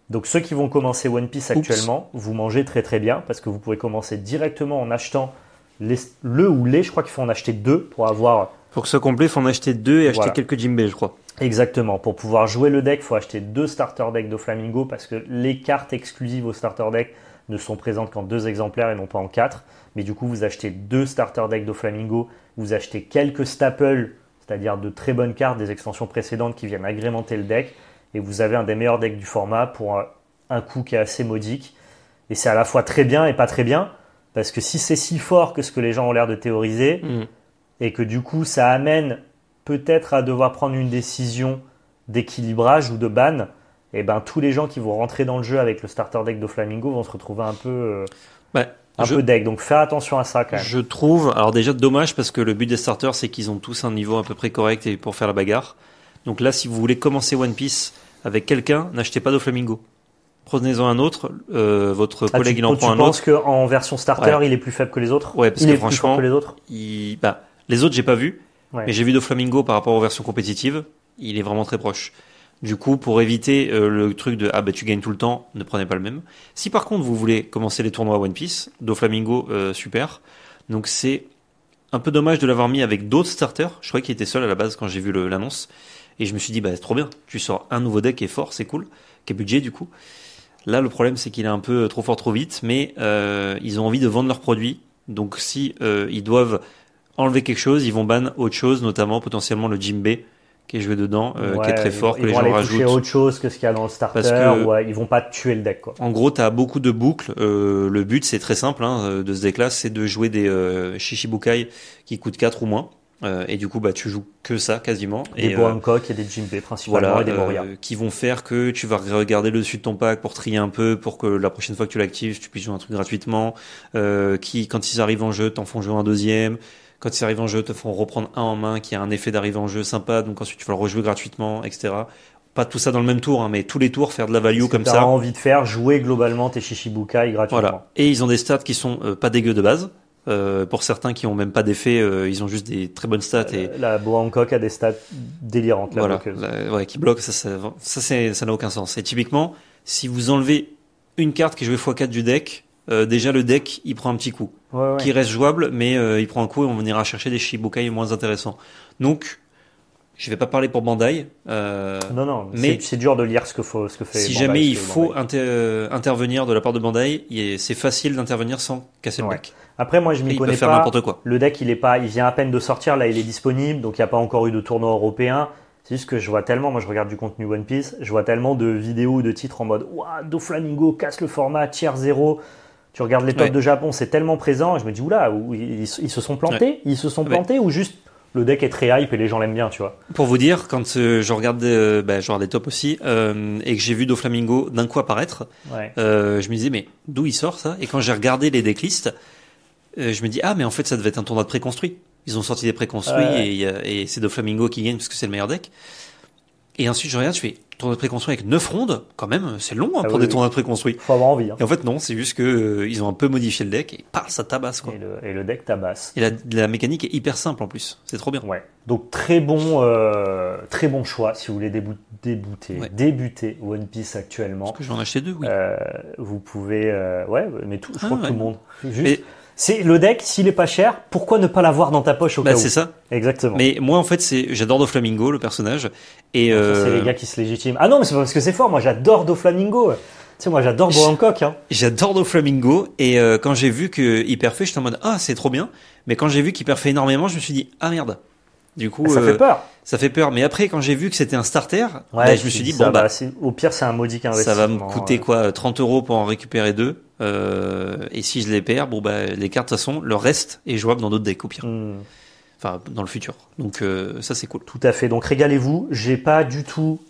Speaker 1: Donc ceux qui vont commencer One Piece actuellement, vous mangez très très bien, parce que vous pouvez commencer directement en achetant je crois qu'il faut en acheter 2 pour avoir...
Speaker 2: Pour que ce soit complet, il faut en acheter 2 et acheter quelques Jimbei, je crois.
Speaker 1: Exactement. Pour pouvoir jouer le deck, il faut acheter 2 starter decks Doflamingo parce que les cartes exclusives au starter deck ne sont présentes qu'en 2 exemplaires et non pas en 4. Mais du coup, vous achetez 2 starter decks Doflamingo, vous achetez quelques staples, c'est-à-dire de très bonnes cartes des extensions précédentes qui viennent agrémenter le deck et vous avez un des meilleurs decks du format pour un coût qui est assez modique. Et c'est à la fois très bien et pas très bien. Parce que si c'est si fort que ce que les gens ont l'air de théoriser, et que du coup ça amène peut-être à devoir prendre une décision d'équilibrage ou de ban, et ben tous les gens qui vont rentrer dans le jeu avec le starter deck Doflamingo vont se retrouver un peu deck. Donc fais attention à ça quand même.
Speaker 2: Je trouve, alors déjà dommage parce que le but des starters c'est qu'ils ont tous un niveau à peu près correct et pour faire la bagarre. Donc là si vous voulez commencer One Piece avec quelqu'un, n'achetez pas Doflamingo. Prenez-en un autre, votre collègue il en prend un autre.
Speaker 1: Tu penses qu'en version starter, il est plus faible que les autres?
Speaker 2: Ouais, parce que franchement,
Speaker 1: que les autres,
Speaker 2: les autres j'ai pas vu, mais j'ai vu Doflamingo par rapport aux versions compétitives, il est vraiment très proche. Du coup, pour éviter le truc de tu gagnes tout le temps, ne prenez pas le même. Si par contre vous voulez commencer les tournois One Piece, Doflamingo super. Donc c'est un peu dommage de l'avoir mis avec d'autres starters. Je croyais qu'il était seul à la base quand j'ai vu l'annonce, et je me suis dit c'est trop bien. Tu sors un nouveau deck qui est fort, c'est cool, qui est budget du coup. Là, le problème, c'est qu'il est un peu trop fort, trop vite, mais ils ont envie de vendre leurs produits. Donc, si ils doivent enlever quelque chose, ils vont ban autre chose, notamment potentiellement le Jimbei, qui est joué dedans, qui est
Speaker 1: Ouais,
Speaker 2: très fort, que les
Speaker 1: ils vont
Speaker 2: gens
Speaker 1: aller
Speaker 2: rajoutent.
Speaker 1: toucher autre chose que ce qu'il y a dans le starter.
Speaker 2: Parce que-
Speaker 1: Ils vont pas tuer le deck, quoi.
Speaker 2: En gros, tu as beaucoup de boucles. Le but, c'est très simple de ce deck-là, c'est de jouer des Shichibukai qui coûtent 4 ou moins. Et du coup, tu joues que ça quasiment.
Speaker 1: Des Boa Hancock et des Jinbei principalement,
Speaker 2: Voilà,
Speaker 1: et des Moria.
Speaker 2: qui vont faire que tu vas regarder le dessus de ton pack pour trier un peu, pour que la prochaine fois que tu l'actives, tu puisses jouer un truc gratuitement. Qui, quand ils arrivent en jeu, t'en font jouer un deuxième. Quand ils arrivent en jeu, te font reprendre un en main, qui a un effet d'arrivée en jeu sympa. Donc ensuite, tu vas le rejouer gratuitement, etc. Pas tout ça dans le même tour, mais tous les tours, faire de la value comme
Speaker 1: Tu
Speaker 2: ça.
Speaker 1: as envie de faire jouer globalement tes Shichibukai gratuitement.
Speaker 2: Voilà. Et ils ont des stats qui sont pas dégueux de base. Pour certains qui ont même pas d'effet, ils ont juste des très bonnes stats et
Speaker 1: La Boa Hancock a des stats délirantes, la
Speaker 2: voilà,
Speaker 1: bloqueuse.
Speaker 2: qui bloque, ça n'a aucun sens. Et typiquement, si vous enlevez une carte qui est jouée x4 du deck, déjà le deck il prend un petit coup,
Speaker 1: Ouais.
Speaker 2: qui reste jouable, mais il prend un coup et on ira chercher des Shichibukai moins intéressants. Donc, je vais pas parler pour Bandai.
Speaker 1: Non,
Speaker 2: mais
Speaker 1: c'est dur de lire ce que fait
Speaker 2: si
Speaker 1: Bandai,
Speaker 2: jamais
Speaker 1: ce
Speaker 2: il
Speaker 1: que
Speaker 2: faut
Speaker 1: Bandai.
Speaker 2: intervenir de la part de Bandai, c'est facile d'intervenir sans casser le
Speaker 1: Ouais.
Speaker 2: deck.
Speaker 1: Après, moi, je
Speaker 2: Et
Speaker 1: m'y
Speaker 2: ils
Speaker 1: connais
Speaker 2: peuvent faire
Speaker 1: pas.
Speaker 2: n'importe quoi.
Speaker 1: Le deck, il vient à peine de sortir. Là, il est disponible, donc il n'y a pas encore eu de tournoi européen. C'est juste que je vois tellement, moi je regarde du contenu One Piece, je vois tellement de vidéos ou de titres en mode Ouah, Doflamingo casse le format, tier 0. Tu regardes les tops
Speaker 2: Ouais.
Speaker 1: de Japon, c'est tellement présent. Et je me dis, oula, ils se sont plantés
Speaker 2: Ouais.
Speaker 1: Ils se sont plantés ou juste le deck est très hype et les gens l'aiment bien, tu vois.
Speaker 2: Pour vous dire, quand je regarde des tops aussi, et que j'ai vu Doflamingo d'un coup apparaître,
Speaker 1: Ouais.
Speaker 2: je me disais, mais d'où il sort ça? Et quand j'ai regardé les decklists, je me dis, ah, mais en fait, ça devait être un tournoi de préconstruit. Ils ont sorti des préconstruits
Speaker 1: Ouais.
Speaker 2: et c'est Doflamingo qui gagne parce que c'est le meilleur deck. Et ensuite, je regarde, je fais, tournoi de préconstruit avec 9 rondes, quand même, c'est long
Speaker 1: Ah
Speaker 2: pour
Speaker 1: oui,
Speaker 2: des
Speaker 1: oui.
Speaker 2: tournois de préconstruits.
Speaker 1: Faut avoir envie. Hein.
Speaker 2: Et en fait, non, c'est juste que ils ont un peu modifié le deck et ça tabasse, quoi.
Speaker 1: Et le deck tabasse.
Speaker 2: Et la mécanique est hyper simple en plus. C'est trop bien.
Speaker 1: Ouais. Donc très bon choix si vous voulez débuter One Piece actuellement.
Speaker 2: Parce que je vais en acheter 2, oui.
Speaker 1: Vous pouvez, mais je crois que tout le monde. Juste,
Speaker 2: Mais-
Speaker 1: c'est le deck, s'il est pas cher, pourquoi ne pas l'avoir dans ta poche au cas où?
Speaker 2: c'est ça.
Speaker 1: Exactement.
Speaker 2: Mais moi, en fait, j'adore Doflamingo, le personnage. Et
Speaker 1: Ça, c'est les gars qui se légitiment. Ah non, mais c'est pas parce que c'est fort. Moi, j'adore Doflamingo. Tu sais, moi, j'adore Boa Hancock. Hein.
Speaker 2: j'adore Doflamingo. Et quand j'ai vu qu'il perfait, j'étais en mode, ah, c'est trop bien. Mais quand j'ai vu qu'il perfait énormément, je me suis dit, ah merde. Du coup,
Speaker 1: Ça fait peur.
Speaker 2: Ça fait peur. Mais après, quand j'ai vu que c'était un starter, je me suis dit,
Speaker 1: ça au pire, c'est un modique
Speaker 2: ça
Speaker 1: investissement.
Speaker 2: va me coûter quoi, 30 € pour en récupérer 2. Et si je les perds, les cartes, de toute façon, le reste est jouable dans d'autres decks au pire. Enfin, dans le futur. Donc, ça, c'est cool.
Speaker 1: Tout à fait. Donc, régalez-vous. J'ai pas du tout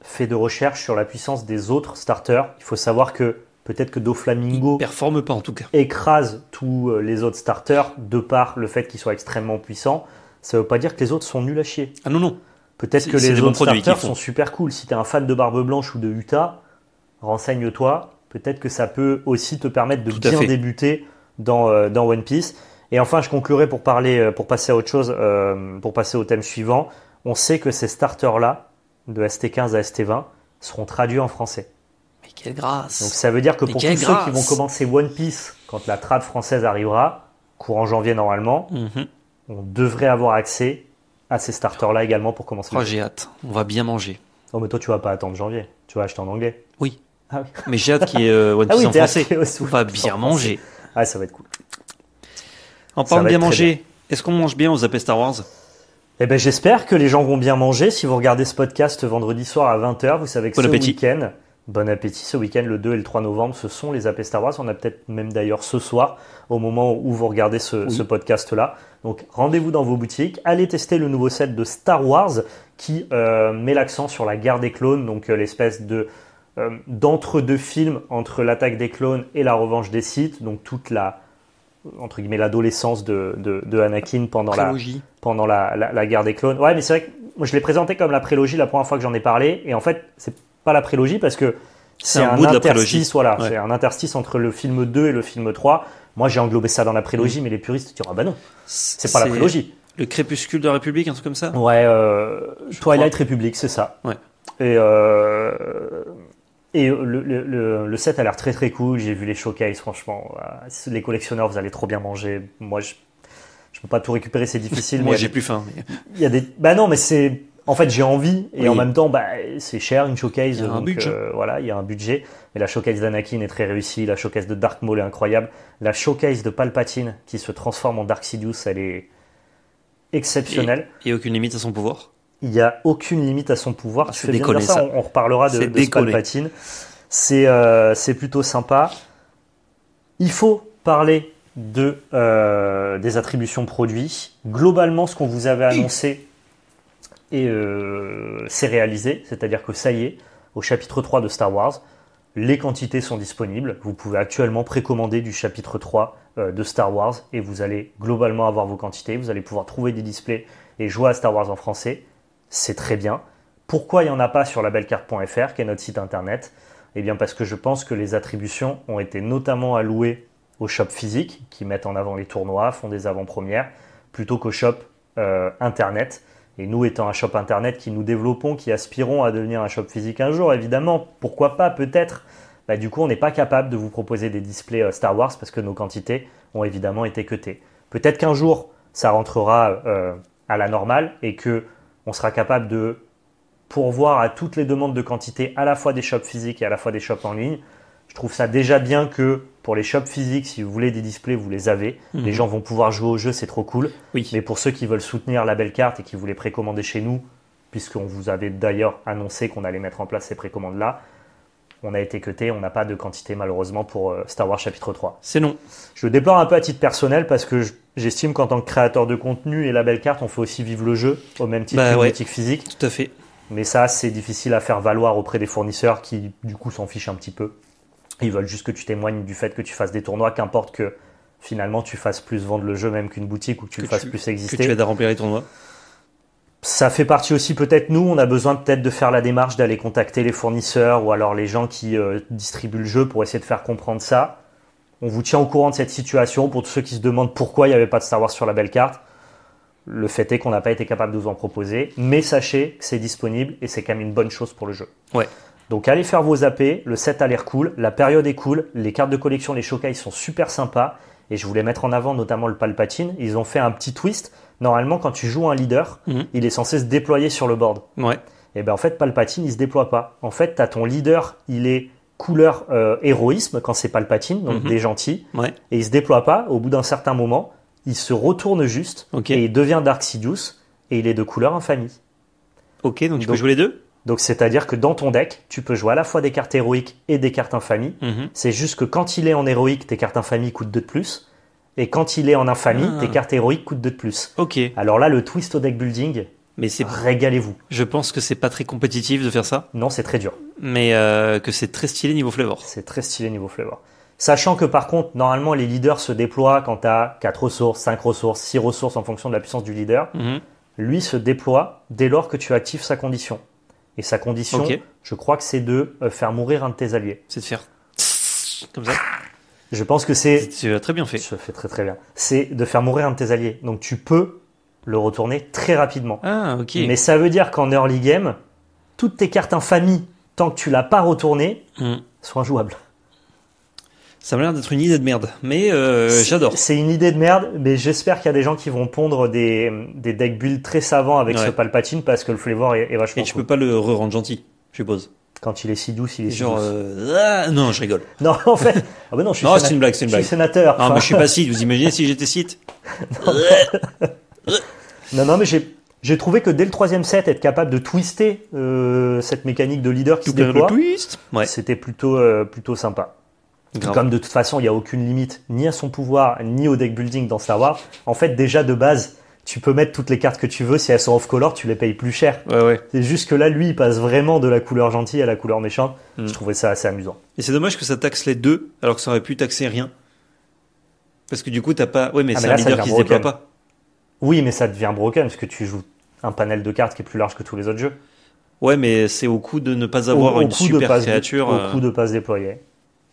Speaker 1: fait de recherche sur la puissance des autres starters. Il faut savoir que peut-être que Doflamingo
Speaker 2: Il performe pas, en tout cas.
Speaker 1: écrase tous les autres starters de par le fait qu'ils soient extrêmement puissants. Ça veut pas dire que les autres sont nuls à chier.
Speaker 2: Ah non, non.
Speaker 1: Peut-être que
Speaker 2: C'est
Speaker 1: les
Speaker 2: des bons
Speaker 1: autres
Speaker 2: produits
Speaker 1: starters
Speaker 2: qu'ils font.
Speaker 1: sont super cool. Si tu es un fan de Barbe Blanche ou de Utah, renseigne-toi. Peut-être que ça peut aussi te permettre de
Speaker 2: Tout à
Speaker 1: bien
Speaker 2: fait.
Speaker 1: débuter dans One Piece. Et enfin, je conclurai pour passer à autre chose, pour passer au thème suivant. On sait que ces starters-là, de ST15 à ST20, seront traduits en français.
Speaker 2: Mais quelle grâce.
Speaker 1: Donc ça veut dire que
Speaker 2: Mais
Speaker 1: pour tous
Speaker 2: quelle
Speaker 1: ceux qui
Speaker 2: grâce.
Speaker 1: vont commencer One Piece, quand la trad française arrivera, courant janvier normalement,
Speaker 2: Mhm.
Speaker 1: on devrait avoir accès à ces starters-là également pour commencer.
Speaker 2: Oh, j'ai hâte. On va bien manger.
Speaker 1: Oh, mais toi, tu vas pas attendre janvier. Tu vas acheter en anglais.
Speaker 2: Oui.
Speaker 1: Ah oui.
Speaker 2: Mais j'ai hâte qu'il y ait One
Speaker 1: Ah
Speaker 2: Piece
Speaker 1: oui,
Speaker 2: en
Speaker 1: t'es
Speaker 2: français.
Speaker 1: acheté aussi
Speaker 2: On va
Speaker 1: One Piece en
Speaker 2: bien
Speaker 1: français.
Speaker 2: manger.
Speaker 1: Ah, ça va être cool.
Speaker 2: En
Speaker 1: Ça
Speaker 2: parlant
Speaker 1: va
Speaker 2: de bien
Speaker 1: être très
Speaker 2: manger, est-ce qu'on mange bien aux AP Star Wars?
Speaker 1: Eh ben, j'espère que les gens vont bien manger. Si vous regardez ce podcast vendredi soir à 20h, vous savez que
Speaker 2: Bon
Speaker 1: ce
Speaker 2: appétit.
Speaker 1: week-end, bon appétit, ce week-end, le 2 et le 3 novembre, ce sont les AP Star Wars. On a peut-être même d'ailleurs ce soir, au moment où vous regardez ce podcast-là. Donc, rendez-vous dans vos boutiques. Allez tester le nouveau set de Star Wars qui met l'accent sur la guerre des clones, donc l'espèce d'entre-deux films entre l'attaque des clones et la revanche des Sith. Donc, toute entre guillemets, l'adolescence de Anakin pendant
Speaker 2: Prélogie.
Speaker 1: la guerre des clones. Ouais, mais c'est vrai que moi, je l'ai présenté comme la prélogie la première fois que j'en ai parlé. Et en fait, c'est pas la prélogie parce que
Speaker 2: C'est un bout de la prélogie.
Speaker 1: interstice. Voilà,
Speaker 2: Ouais.
Speaker 1: c'est un interstice entre le film 2 et le film 3. Moi, j'ai englobé ça dans la prélogie, mais les puristes diront, ah bah non, c'est pas la prélogie.
Speaker 2: Le crépuscule de la République, un truc comme ça?
Speaker 1: Ouais, Twilight
Speaker 2: crois.
Speaker 1: Republic, c'est ça.
Speaker 2: Ouais.
Speaker 1: Et le set a l'air très très cool. J'ai vu les showcases, franchement. Les collectionneurs, vous allez trop bien manger. Moi, je peux pas tout récupérer, c'est difficile.
Speaker 2: Moi,
Speaker 1: mais
Speaker 2: j'ai plus faim. mais-
Speaker 1: il y a des. Bah non, mais c'est. En fait, j'ai envie et
Speaker 2: Oui.
Speaker 1: en même temps, c'est cher une showcase.
Speaker 2: Il y a un
Speaker 1: donc,
Speaker 2: budget.
Speaker 1: voilà, il y a un budget. Mais la showcase d'Anakin est très réussie. La showcase de Dark Maul est incroyable. La showcase de Palpatine qui se transforme en Dark Sidious, elle est exceptionnelle.
Speaker 2: Et aucune limite à son pouvoir.
Speaker 1: Il n'y a aucune limite à son pouvoir.
Speaker 2: C'est déconné,
Speaker 1: ça. On reparlera de ce Palpatine. C'est plutôt sympa. Il faut parler des attributions produits. Globalement, ce qu'on vous avait annoncé c'est réalisé. C'est-à-dire que ça y est, au chapitre 3 de Star Wars, les quantités sont disponibles. Vous pouvez actuellement précommander du chapitre 3 de Star Wars et vous allez globalement avoir vos quantités. Vous allez pouvoir trouver des displays et jouer à Star Wars en français. C'est très bien. Pourquoi il n'y en a pas sur labellecarte.fr, qui est notre site internet ? Eh bien parce que je pense que les attributions ont été notamment allouées aux shops physiques, qui mettent en avant les tournois, font des avant-premières, plutôt qu'aux shops internet. Et nous, étant un shop internet qui nous développons, qui aspirons à devenir un shop physique un jour, évidemment, pourquoi pas, peut-être, du coup, on n'est pas capable de vous proposer des displays Star Wars parce que nos quantités ont évidemment été cutées. Peut-être qu'un jour, ça rentrera à la normale et qu'on sera capable de pourvoir à toutes les demandes de quantité à la fois des shops physiques et à la fois des shops en ligne. Je trouve ça déjà bien que pour les shops physiques, si vous voulez des displays, vous les avez. Les gens vont pouvoir jouer au jeu, c'est trop cool.
Speaker 2: Oui.
Speaker 1: Mais pour ceux qui veulent soutenir la belle carte et qui voulaient précommander chez nous, puisqu'on vous avait d'ailleurs annoncé qu'on allait mettre en place ces précommandes-là, on a été cuté, on n'a pas de quantité malheureusement pour Star Wars chapitre 3.
Speaker 2: C'est non.
Speaker 1: Je déplore un peu à titre personnel parce que j'estime qu'en tant que créateur de contenu et la belle carte, on fait aussi vivre le jeu au même titre qu'une boutique physique.
Speaker 2: Tout à fait.
Speaker 1: Mais ça, c'est difficile à faire valoir auprès des fournisseurs qui, du coup, s'en fichent un petit peu. Ils veulent juste que tu témoignes du fait que tu fasses des tournois, qu'importe que finalement tu fasses plus vendre le jeu même qu'une boutique ou que tu le fasses plus exister.
Speaker 2: Que tu aides à remplir les tournois.
Speaker 1: Ça fait partie aussi peut-être, nous, on a besoin peut-être de faire la démarche d'aller contacter les fournisseurs ou alors les gens qui distribuent le jeu pour essayer de faire comprendre ça. On vous tient au courant de cette situation. Pour tous ceux qui se demandent pourquoi il n'y avait pas de Star Wars sur la belle carte, le fait est qu'on n'a pas été capable de vous en proposer. Mais sachez que c'est disponible et c'est quand même une bonne chose pour le jeu.
Speaker 2: Ouais.
Speaker 1: Donc allez faire vos AP, le set a l'air cool, la période est cool, les cartes de collection, les showcases sont super sympas et je voulais mettre en avant notamment le Palpatine. Ils ont fait un petit twist. Normalement, quand tu joues un leader, il est censé se déployer sur le board.
Speaker 2: Ouais.
Speaker 1: Et bien en fait, Palpatine, il se déploie pas. En fait, tu as ton leader, il est couleur héroïsme quand c'est Palpatine, donc des gentils, et il se déploie pas. Au bout d'un certain moment, il se retourne juste et il devient Dark Sidious et il est de couleur infamie.
Speaker 2: Ok, donc tu peux jouer les deux ?
Speaker 1: Donc, c'est-à-dire que dans ton deck, tu peux jouer à la fois des cartes héroïques et des cartes infamie. C'est juste que quand il est en héroïque, tes cartes infamie coûtent 2 de plus. Et quand il est en infamie, tes cartes héroïques coûtent 2 de plus.
Speaker 2: Ok.
Speaker 1: Alors là, le twist au deck building, régalez-vous.
Speaker 2: Je pense que c'est pas très compétitif de faire ça.
Speaker 1: Non, c'est très dur.
Speaker 2: Mais que c'est très stylé niveau flavor.
Speaker 1: C'est très stylé niveau flavor. Sachant que par contre, normalement, les leaders se déploient quand tu as 4 ressources, 5 ressources, 6 ressources en fonction de la puissance du leader. Lui se déploie dès lors que tu actives sa condition. Et sa condition, je crois que c'est de faire mourir un de tes alliés.
Speaker 2: C'est de faire comme ça.
Speaker 1: Je pense que c'est...
Speaker 2: Tu très bien fait.
Speaker 1: Je fais très très bien. C'est de faire mourir un de tes alliés. Donc tu peux le retourner très rapidement.
Speaker 2: Ah, ok.
Speaker 1: Mais ça veut dire qu'en early game, toutes tes cartes infamie, tant que tu l'as pas retourné, sont injouables.
Speaker 2: Ça m'a l'air d'être une idée de merde, mais j'adore.
Speaker 1: C'est une idée de merde, mais j'espère qu'il y a des gens qui vont pondre des deck builds très savants avec ce Palpatine parce que le flavor est vachement
Speaker 2: cool. Et tu peux pas le re-rendre gentil, je suppose.
Speaker 1: Quand il est si douce, il est
Speaker 2: genre,
Speaker 1: si douce.
Speaker 2: Non, je rigole.
Speaker 1: Non, en fait... Ah ben non, je suis
Speaker 2: c'est une blague, c'est une blague.
Speaker 1: Je suis sénateur.
Speaker 2: Non, mais je suis pas Sith, vous imaginez si j'étais Sith?
Speaker 1: Non, mais j'ai trouvé que dès le 3e set, être capable de twister cette mécanique de leader qui se déploie, c'était plutôt sympa. Comme de toute façon, il n'y a aucune limite ni à son pouvoir, ni au deck building dans Star Wars. En fait, déjà de base, tu peux mettre toutes les cartes que tu veux. Si elles sont off-color, tu les payes plus cher.
Speaker 2: Ouais.
Speaker 1: C'est juste que là, lui, il passe vraiment de la couleur gentille à la couleur méchante. Je trouvais ça assez amusant.
Speaker 2: Et c'est dommage que ça taxe les deux, alors que ça aurait pu taxer rien. Parce que du coup, t'as pas... Ouais, mais c'est un leader qui se déploie pas.
Speaker 1: Oui, mais ça devient broken, parce que tu joues un panel de cartes qui est plus large que tous les autres jeux.
Speaker 2: Ouais, mais c'est au coup de ne pas avoir une super créature.
Speaker 1: Au coup de pas se déployer.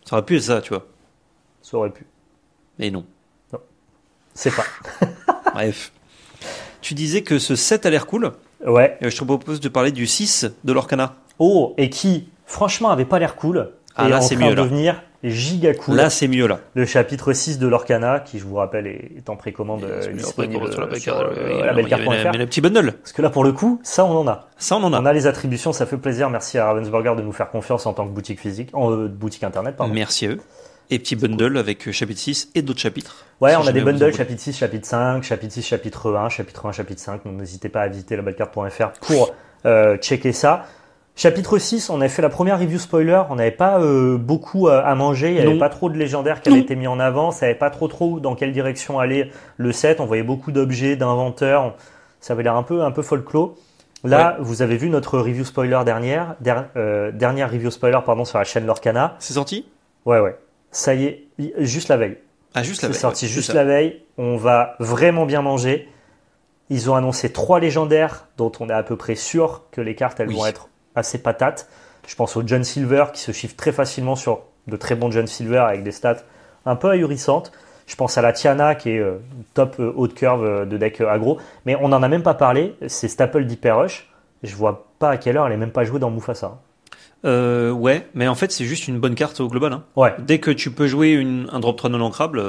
Speaker 2: Ça aurait pu être ça, tu vois.
Speaker 1: Ça aurait pu.
Speaker 2: Mais non.
Speaker 1: Non. C'est pas.
Speaker 2: Bref. Tu disais que ce 7 a l'air cool.
Speaker 1: Ouais.
Speaker 2: Je te propose de parler du 6 de l'Orcana.
Speaker 1: Oh, et qui, franchement, avait pas l'air cool.
Speaker 2: Ah, là, c'est mieux, là.
Speaker 1: Devenir giga cool.
Speaker 2: Là, c'est mieux, là.
Speaker 1: Le chapitre 6 de l'Orcana, qui, je vous rappelle, est en précommande disponible sur labellecarte.fr.
Speaker 2: Mais le petit bundle.
Speaker 1: Parce que là, pour le coup, ça, on en a.
Speaker 2: On
Speaker 1: a les attributions, ça fait plaisir. Merci à Ravensburger de nous faire confiance en tant que boutique physique, boutique internet, pardon.
Speaker 2: Merci à eux. Et petit bundle avec chapitre 6 et d'autres chapitres.
Speaker 1: Ouais, on a des bundles chapitre 6, chapitre 5, chapitre 6, chapitre 1, chapitre 1, chapitre 5. Donc n'hésitez pas à visiter laballecarte.fr pour checker ça. Chapitre 6, on avait fait la première review spoiler. On n'avait pas beaucoup à manger. Il n'y avait pas trop de légendaires qui avaient été mis en avant. Ça savait pas trop dans quelle direction allait le set. On voyait beaucoup d'objets, d'inventeurs. Ça avait l'air un peu folklore. Là, vous avez vu notre review spoiler dernière review spoiler sur la chaîne Lorcana.
Speaker 2: C'est sorti ?
Speaker 1: Ouais. Ça y est, juste la veille.
Speaker 2: Ah, juste la veille.
Speaker 1: C'est sorti juste la veille. On va vraiment bien manger. Ils ont annoncé 3 légendaires dont on est à peu près sûr que les cartes elles vont être assez patates. Je pense au John Silver qui se chiffre très facilement sur de très bons John Silver avec des stats un peu ahurissantes. Je pense à la Tiana qui est top haute curve de deck aggro. Mais on n'en a même pas parlé. C'est Staple d'Hyper Rush. Je vois pas à quelle heure elle est même pas jouée dans Mufasa.
Speaker 2: Ouais, mais en fait c'est juste une bonne carte au global. Hein.
Speaker 1: Ouais.
Speaker 2: Dès que tu peux jouer un drop 3 non ancrable,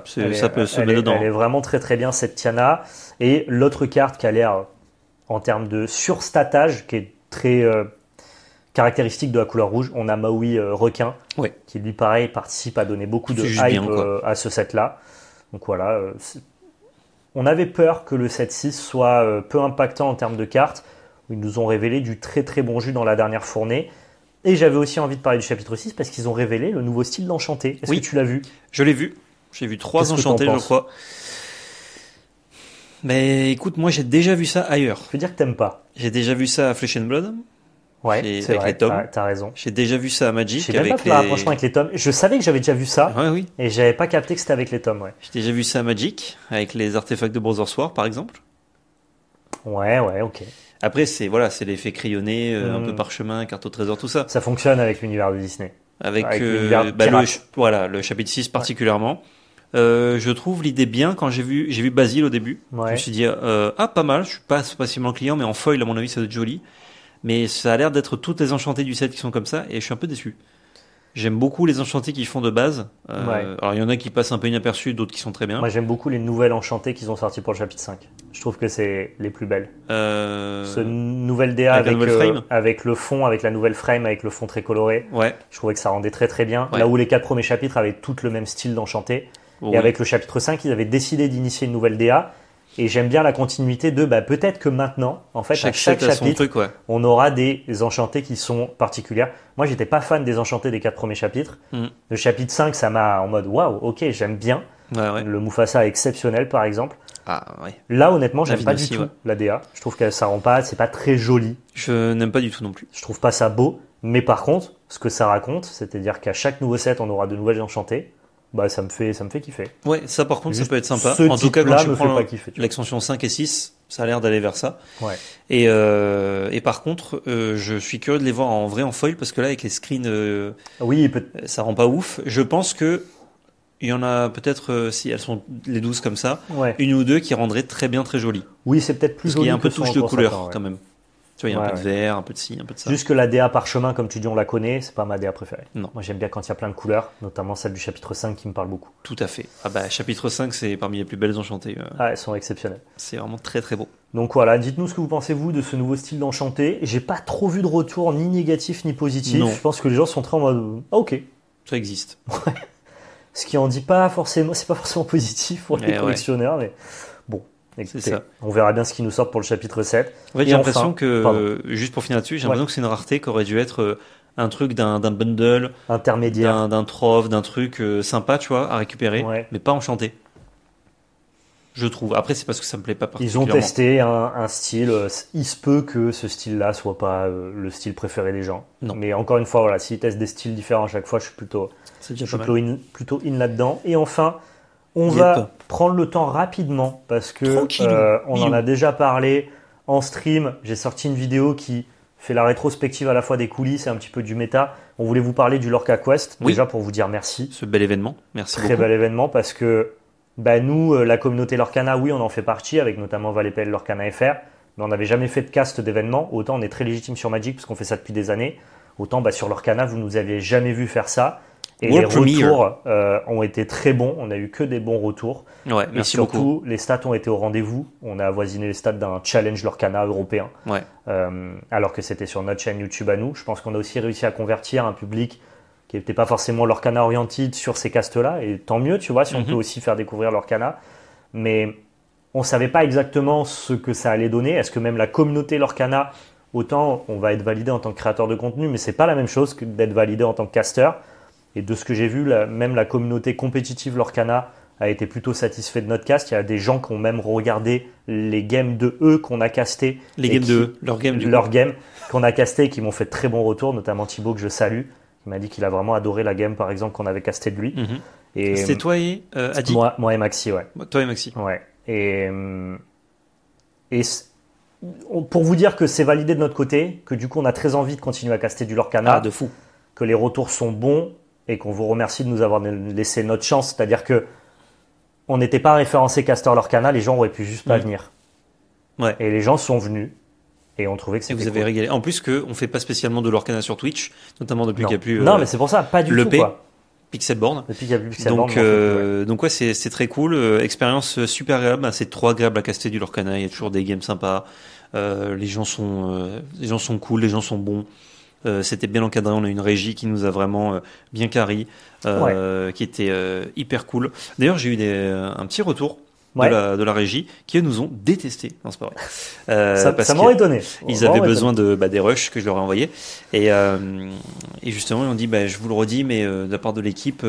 Speaker 2: ça peut se mettre dedans.
Speaker 1: Elle est vraiment très bien cette Tiana. Et l'autre carte qui a l'air en termes de surstatage, qui est très caractéristique de la couleur rouge, on a Maui Requin, qui lui pareil participe à donner beaucoup de hype à ce set-là. Donc voilà, on avait peur que le set 6 soit peu impactant en termes de cartes. Ils nous ont révélé du très bon jus dans la dernière fournée. Et j'avais aussi envie de parler du chapitre 6 parce qu'ils ont révélé le nouveau style d'enchanté. Est-ce que tu l'as vu ?
Speaker 2: Je l'ai vu. J'ai vu 3 enchantés, je crois. Mais écoute, moi j'ai déjà vu ça ailleurs.
Speaker 1: Je veux dire que t'aimes pas.
Speaker 2: J'ai déjà vu ça à Flesh and Blood.
Speaker 1: Ouais, c'est vrai,
Speaker 2: les tomes.
Speaker 1: T'as raison.
Speaker 2: J'ai déjà vu ça à Magic.
Speaker 1: J'ai même pas franchement avec les tomes. Je savais que j'avais déjà vu ça.
Speaker 2: Oui.
Speaker 1: Et j'avais pas capté que c'était avec les tomes.
Speaker 2: J'ai déjà vu ça à Magic, avec les artefacts de Brothers War par exemple.
Speaker 1: Ouais, ok.
Speaker 2: Après, c'est l'effet crayonné, un peu parchemin, carte au trésor, tout ça.
Speaker 1: Ça fonctionne avec l'univers de Disney.
Speaker 2: Avec le chapitre 6 particulièrement. Je trouve l'idée bien quand j'ai vu Basile au début. Je me suis dit, pas mal, je suis pas spécialement client, mais en foil, à mon avis, ça doit être joli. Mais ça a l'air d'être toutes les enchantés du set qui sont comme ça, et je suis un peu déçu. J'aime beaucoup les enchantés qu'ils font de base. Alors, il y en a qui passent un peu inaperçus, d'autres qui sont très bien.
Speaker 1: Moi, j'aime beaucoup les nouvelles enchantées qu'ils ont sorties pour le chapitre 5. Je trouve que c'est les plus belles. Ce nouvelle DA avec le fond, avec la nouvelle frame, avec le fond très coloré.
Speaker 2: Ouais.
Speaker 1: Je trouvais que ça rendait très bien. Ouais. Là où les 4 premiers chapitres avaient tous le même style d'enchanté. Et avec le chapitre 5, ils avaient décidé d'initier une nouvelle DA. Et j'aime bien la continuité de peut-être que maintenant, en fait, à chaque chapitre, on aura des enchantés qui sont particulières. Moi, j'étais pas fan des enchantés des 4 premiers chapitres. Le chapitre 5, ça m'a en mode waouh, ok, j'aime bien.
Speaker 2: Ouais.
Speaker 1: Le Mufasa est exceptionnel, par exemple.
Speaker 2: Ouais.
Speaker 1: Là, honnêtement, j'aime pas du tout la DA. Je trouve que ça rend pas, c'est pas très joli.
Speaker 2: Je n'aime pas du tout non plus.
Speaker 1: Je trouve pas ça beau. Mais par contre, ce que ça raconte, c'est-à-dire qu'à chaque nouveau set, on aura de nouvelles enchantées. Ça me fait kiffer.
Speaker 2: Ouais, ça par contre, ça peut être sympa.
Speaker 1: En tout cas, quand tu prends
Speaker 2: l'extension 5 et 6, ça a l'air d'aller vers ça.
Speaker 1: Ouais.
Speaker 2: Et par contre, je suis curieux de les voir en vrai en foil parce que là, avec les screens, ça rend pas ouf. Je pense que il y en a peut-être, si elles sont les 12 comme ça, une ou deux qui rendraient très bien, très jolies.
Speaker 1: Oui, c'est peut-être plus joli.
Speaker 2: Parce qu'il y a un peu de touche de couleur quand même. Tu vois, il y a un peu de vert, un peu de ci, un peu de ça.
Speaker 1: Juste que la DA parchemin, comme tu dis, on la connaît, c'est pas ma DA préférée.
Speaker 2: Non.
Speaker 1: Moi, j'aime bien quand il y a plein de couleurs, notamment celle du chapitre 5 qui me parle beaucoup.
Speaker 2: Tout à fait. Chapitre 5, c'est parmi les plus belles enchantées.
Speaker 1: Elles sont exceptionnelles.
Speaker 2: C'est vraiment très beau.
Speaker 1: Donc voilà, dites-nous ce que vous pensez, vous, de ce nouveau style d'enchanté. J'ai pas trop vu de retour, ni négatif, ni positif. Non. Je pense que les gens sont très en mode, ok.
Speaker 2: Ça existe.
Speaker 1: Ouais. Ce qui en dit pas forcément, c'est pas forcément positif pour les collectionneurs, mais bon. Écoutez, on verra bien ce qui nous sort pour le chapitre 7.
Speaker 2: En fait, j'ai l'impression que, juste pour finir là-dessus, j'ai l'impression que c'est une rareté qui aurait dû être un truc d'un bundle
Speaker 1: intermédiaire,
Speaker 2: d'un trove, d'un truc sympa, tu vois, à récupérer, mais pas enchanté. Je trouve. Après, c'est parce que ça me plaît pas particulièrement.
Speaker 1: Ils ont testé un style. Il se peut que ce style-là soit pas le style préféré des gens.
Speaker 2: Non.
Speaker 1: Mais encore une fois, s'ils testent des styles différents à chaque fois, je suis plutôt in là-dedans. Et enfin, on va prendre le temps rapidement parce que on en a déjà parlé en stream. J'ai sorti une vidéo qui fait la rétrospective à la fois des coulisses et un petit peu du méta. On voulait vous parler du Lorca Quest, déjà pour vous dire merci.
Speaker 2: Ce bel événement, merci beaucoup.
Speaker 1: Très bel événement parce que nous, la communauté Lorcana, oui, on en fait partie avec notamment Valepel Lorcana FR, mais on n'avait jamais fait de cast d'événements. Autant on est très légitime sur Magic parce qu'on fait ça depuis des années. Autant sur Lorcana, vous nous aviez jamais vu faire ça. Et les retours ont été très bons. On a eu que des bons retours.
Speaker 2: Ouais, merci
Speaker 1: surtout,
Speaker 2: beaucoup.
Speaker 1: Les stats ont été au rendez-vous. On a avoisiné les stats d'un challenge Lorcana européen.
Speaker 2: Ouais.
Speaker 1: Alors que c'était sur notre chaîne YouTube à nous. Je pense qu'on a aussi réussi à convertir un public qui n'étaient pas forcément Lorcana oriented sur ces castes-là, et tant mieux, tu vois, si on peut aussi faire découvrir Lorcana. Mais on ne savait pas exactement ce que ça allait donner. Est-ce que même la communauté Lorcana, autant on va être validé en tant que créateur de contenu, mais c'est pas la même chose que d'être validé en tant que caster. Et de ce que j'ai vu, même la communauté compétitive Lorcana a été plutôt satisfait de notre cast. Il y a des gens qui ont même regardé les games de eux qu'on a castés.
Speaker 2: Leur game
Speaker 1: qu'on a casté et qui m'ont fait de très bons retours, notamment Thibaut que je salue. Il m'a dit qu'il a vraiment adoré la game, par exemple, qu'on avait casté de lui.
Speaker 2: Et c'était toi et Adi.
Speaker 1: Moi et Maxi, ouais.
Speaker 2: Toi et Maxi.
Speaker 1: Ouais. Et pour vous dire que c'est validé de notre côté, que du coup on a très envie de continuer à caster du Lorcana.
Speaker 2: De fou.
Speaker 1: Que les retours sont bons et qu'on vous remercie de nous avoir laissé notre chance. C'est-à-dire que on n'était pas référencé caster Lorcana, les gens auraient pu juste pas venir.
Speaker 2: Ouais.
Speaker 1: Et les gens sont venus. Et on trouvait que c'était
Speaker 2: cool. Et vous avez régalé. En plus qu'on fait pas spécialement de Lorcana sur Twitch, notamment depuis qu'il n'y a plus...
Speaker 1: non, mais c'est pour ça, pas du tout, quoi.
Speaker 2: Pixelborn.
Speaker 1: Depuis qu'il n'y a plus Pixelborn.
Speaker 2: Donc ouais, c'est très cool. Expérience super agréable. C'est trop agréable à caster du Lorcana. Il y a toujours des games sympas. Les gens sont cool, les gens sont bons. C'était bien encadré. On a une régie qui nous a vraiment bien carré, qui était hyper cool. D'ailleurs, j'ai eu un petit retour de la régie qui nous ont détesté. Non, c'est pas vrai.
Speaker 1: Ça m'aurait étonné.
Speaker 2: Ils avaient besoin des rushs que je leur ai envoyés. Et justement, ils ont dit, je vous le redis, mais de la part de l'équipe,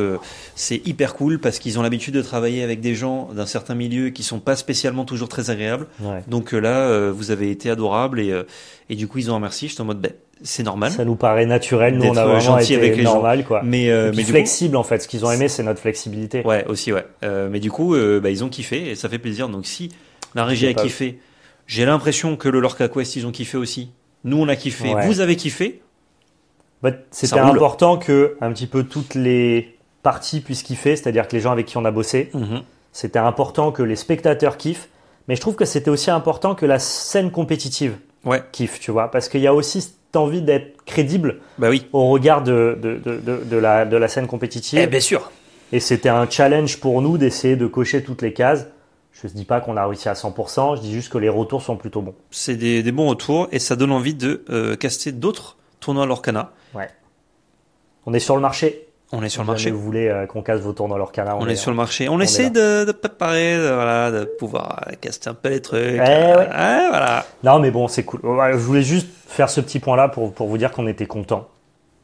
Speaker 2: c'est hyper cool parce qu'ils ont l'habitude de travailler avec des gens d'un certain milieu qui sont pas spécialement toujours très agréables. Ouais. Donc là, vous avez été adorables et du coup, ils ont remercié. J'étais en mode, c'est normal.
Speaker 1: Ça nous paraît naturel. Nous, on a vraiment été avec les normal, gens. Quoi.
Speaker 2: Mais
Speaker 1: flexible, en fait. Ce qu'ils ont aimé, c'est notre flexibilité.
Speaker 2: Ouais, aussi, ouais. Mais du coup, ils ont kiffé et ça fait plaisir. Donc, si la régie a kiffé, j'ai l'impression que le Lorca Quest, ils ont kiffé aussi. Nous, on a kiffé. Ouais. Vous avez kiffé.
Speaker 1: C'était important que un petit peu toutes les parties puissent kiffer, c'est-à-dire que les gens avec qui on a bossé, c'était important que les spectateurs kiffent. Mais je trouve que c'était aussi important que la scène compétitive kiffe, tu vois, parce qu'il y a aussi envie d'être crédible au regard de la scène compétitive.
Speaker 2: Bien sûr.
Speaker 1: Et c'était un challenge pour nous d'essayer de cocher toutes les cases. Je ne dis pas qu'on a réussi à 100%, je dis juste que les retours sont plutôt bons.
Speaker 2: C'est des bons retours et ça donne envie de caster d'autres tournois Lorcana.
Speaker 1: Ouais. On est sur le marché.
Speaker 2: On est sur le marché.
Speaker 1: Si vous voulez qu'on casse vos tournois Lorcana,
Speaker 2: on est sur le marché. On essaie de préparer, de pouvoir caster un peu les trucs.
Speaker 1: Voilà. Non, mais bon, c'est cool. Je voulais juste faire ce petit point-là pour vous dire qu'on était content,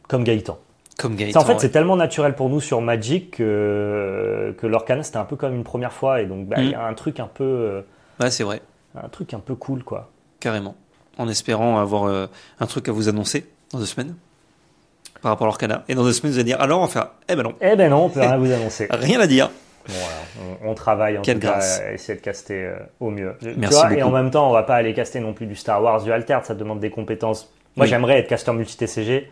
Speaker 1: comme Gaëtan. En fait, c'est tellement naturel pour nous sur Magic que Lorcana, c'était un peu comme une première fois. Et donc, il y a un truc un peu...
Speaker 2: c'est vrai.
Speaker 1: Un truc un peu cool, quoi.
Speaker 2: Carrément. En espérant avoir un truc à vous annoncer dans 2 semaines. Par rapport à Lorcana. Et dans 2 semaines, vous allez dire, alors on va faire, non.
Speaker 1: Non, on peut rien vous annoncer.
Speaker 2: Rien à dire.
Speaker 1: Bon, voilà, on travaille en tout cas à essayer de caster au mieux.
Speaker 2: Merci beaucoup.
Speaker 1: Et en même temps, on va pas aller caster non plus du Star Wars, du Altered, ça demande des compétences. Moi, j'aimerais être caster multi-TCG.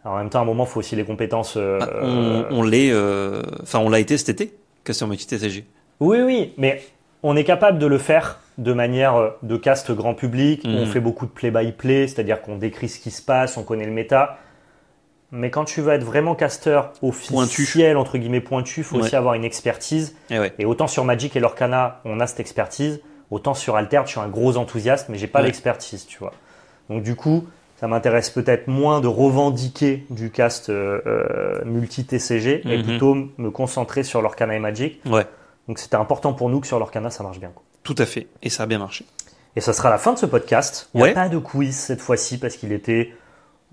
Speaker 1: Alors, en même temps, à un moment, il faut aussi les compétences.
Speaker 2: On l'a été cet été, caster multi-TCG.
Speaker 1: Oui, mais on est capable de le faire de manière de cast grand public. On fait beaucoup de play-by-play, c'est-à-dire qu'on décrit ce qui se passe, on connaît le méta. Mais quand tu veux être vraiment caster officiel, entre guillemets pointu, il faut aussi avoir une expertise. Et autant sur Magic et Lorcana, on a cette expertise. Autant sur Altered, je suis un gros enthousiaste, mais j'ai pas l'expertise, tu vois. Donc du coup, ça m'intéresse peut-être moins de revendiquer du cast multi-TCG et plutôt me concentrer sur Lorcana et Magic. Donc c'était important pour nous que sur Lorcana, ça marche bien, quoi.
Speaker 2: Tout à fait. Et ça a bien marché.
Speaker 1: Et ça sera la fin de ce podcast. Il n'y a pas de quiz cette fois-ci parce qu'il était...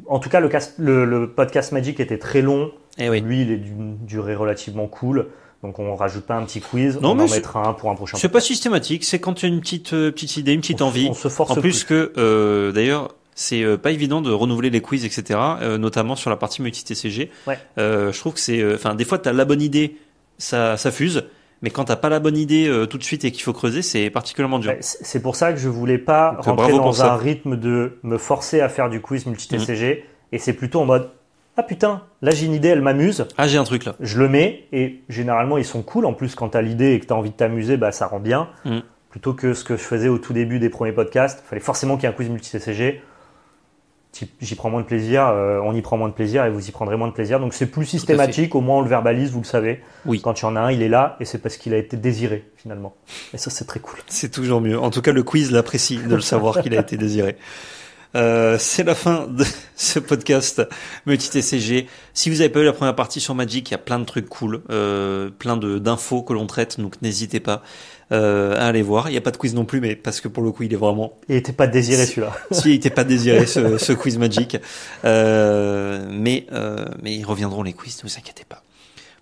Speaker 1: En tout cas, le podcast Magic était très long. Lui, il est d'une durée relativement cool. Donc, on ne rajoute pas un petit quiz. On en mettra un pour un prochain podcast.
Speaker 2: C'est pas systématique. C'est quand il y a une petite idée, une petite envie.
Speaker 1: On se force
Speaker 2: en plus que, d'ailleurs, c'est pas évident de renouveler les quiz, etc. Notamment sur la partie multi-TCG. Je trouve que c'est... des fois, tu as la bonne idée, ça fuse. Mais quand t'as pas la bonne idée tout de suite et qu'il faut creuser, c'est particulièrement dur.
Speaker 1: C'est pour ça que je voulais pas rentrer dans un rythme de me forcer à faire du quiz multi-TCG. Et c'est plutôt en mode, ah putain, là j'ai une idée, elle m'amuse.
Speaker 2: Ah, j'ai un truc là.
Speaker 1: Je le mets et généralement ils sont cool. En plus, quand t'as l'idée et que t'as envie de t'amuser, ça rend bien. Plutôt que ce que je faisais au tout début des premiers podcasts. Il fallait forcément qu'il y ait un quiz multi-TCG. J'y prends moins de plaisir, on y prend moins de plaisir et vous y prendrez moins de plaisir. Donc c'est plus systématique, au moins on le verbalise, vous le savez. Quand il y en a un, il est là et c'est parce qu'il a été désiré finalement. Et ça, c'est très cool.
Speaker 2: C'est toujours mieux. En tout cas, le quiz l'apprécie de le savoir qu'il a été désiré. C'est la fin de ce podcast Multi TCG. Si vous avez pas eu la première partie sur Magic, il y a plein de trucs cool, plein d'infos que l'on traite, donc n'hésitez pas à aller voir. Il n'y a pas de quiz non plus, mais parce que pour le coup, il est vraiment...
Speaker 1: Il était pas désiré celui-là.
Speaker 2: Si, il était pas désiré ce quiz Magic. Mais ils reviendront les quiz, ne vous inquiétez pas.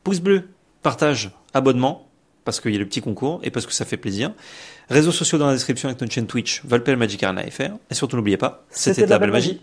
Speaker 2: Pouce bleu, partage, abonnement, parce qu'il y a le petit concours et parce que ça fait plaisir. Réseaux sociaux dans la description avec notre chaîne Twitch, Valpel Magic Arena FR. Et surtout n'oubliez pas, c'était de la belle magie.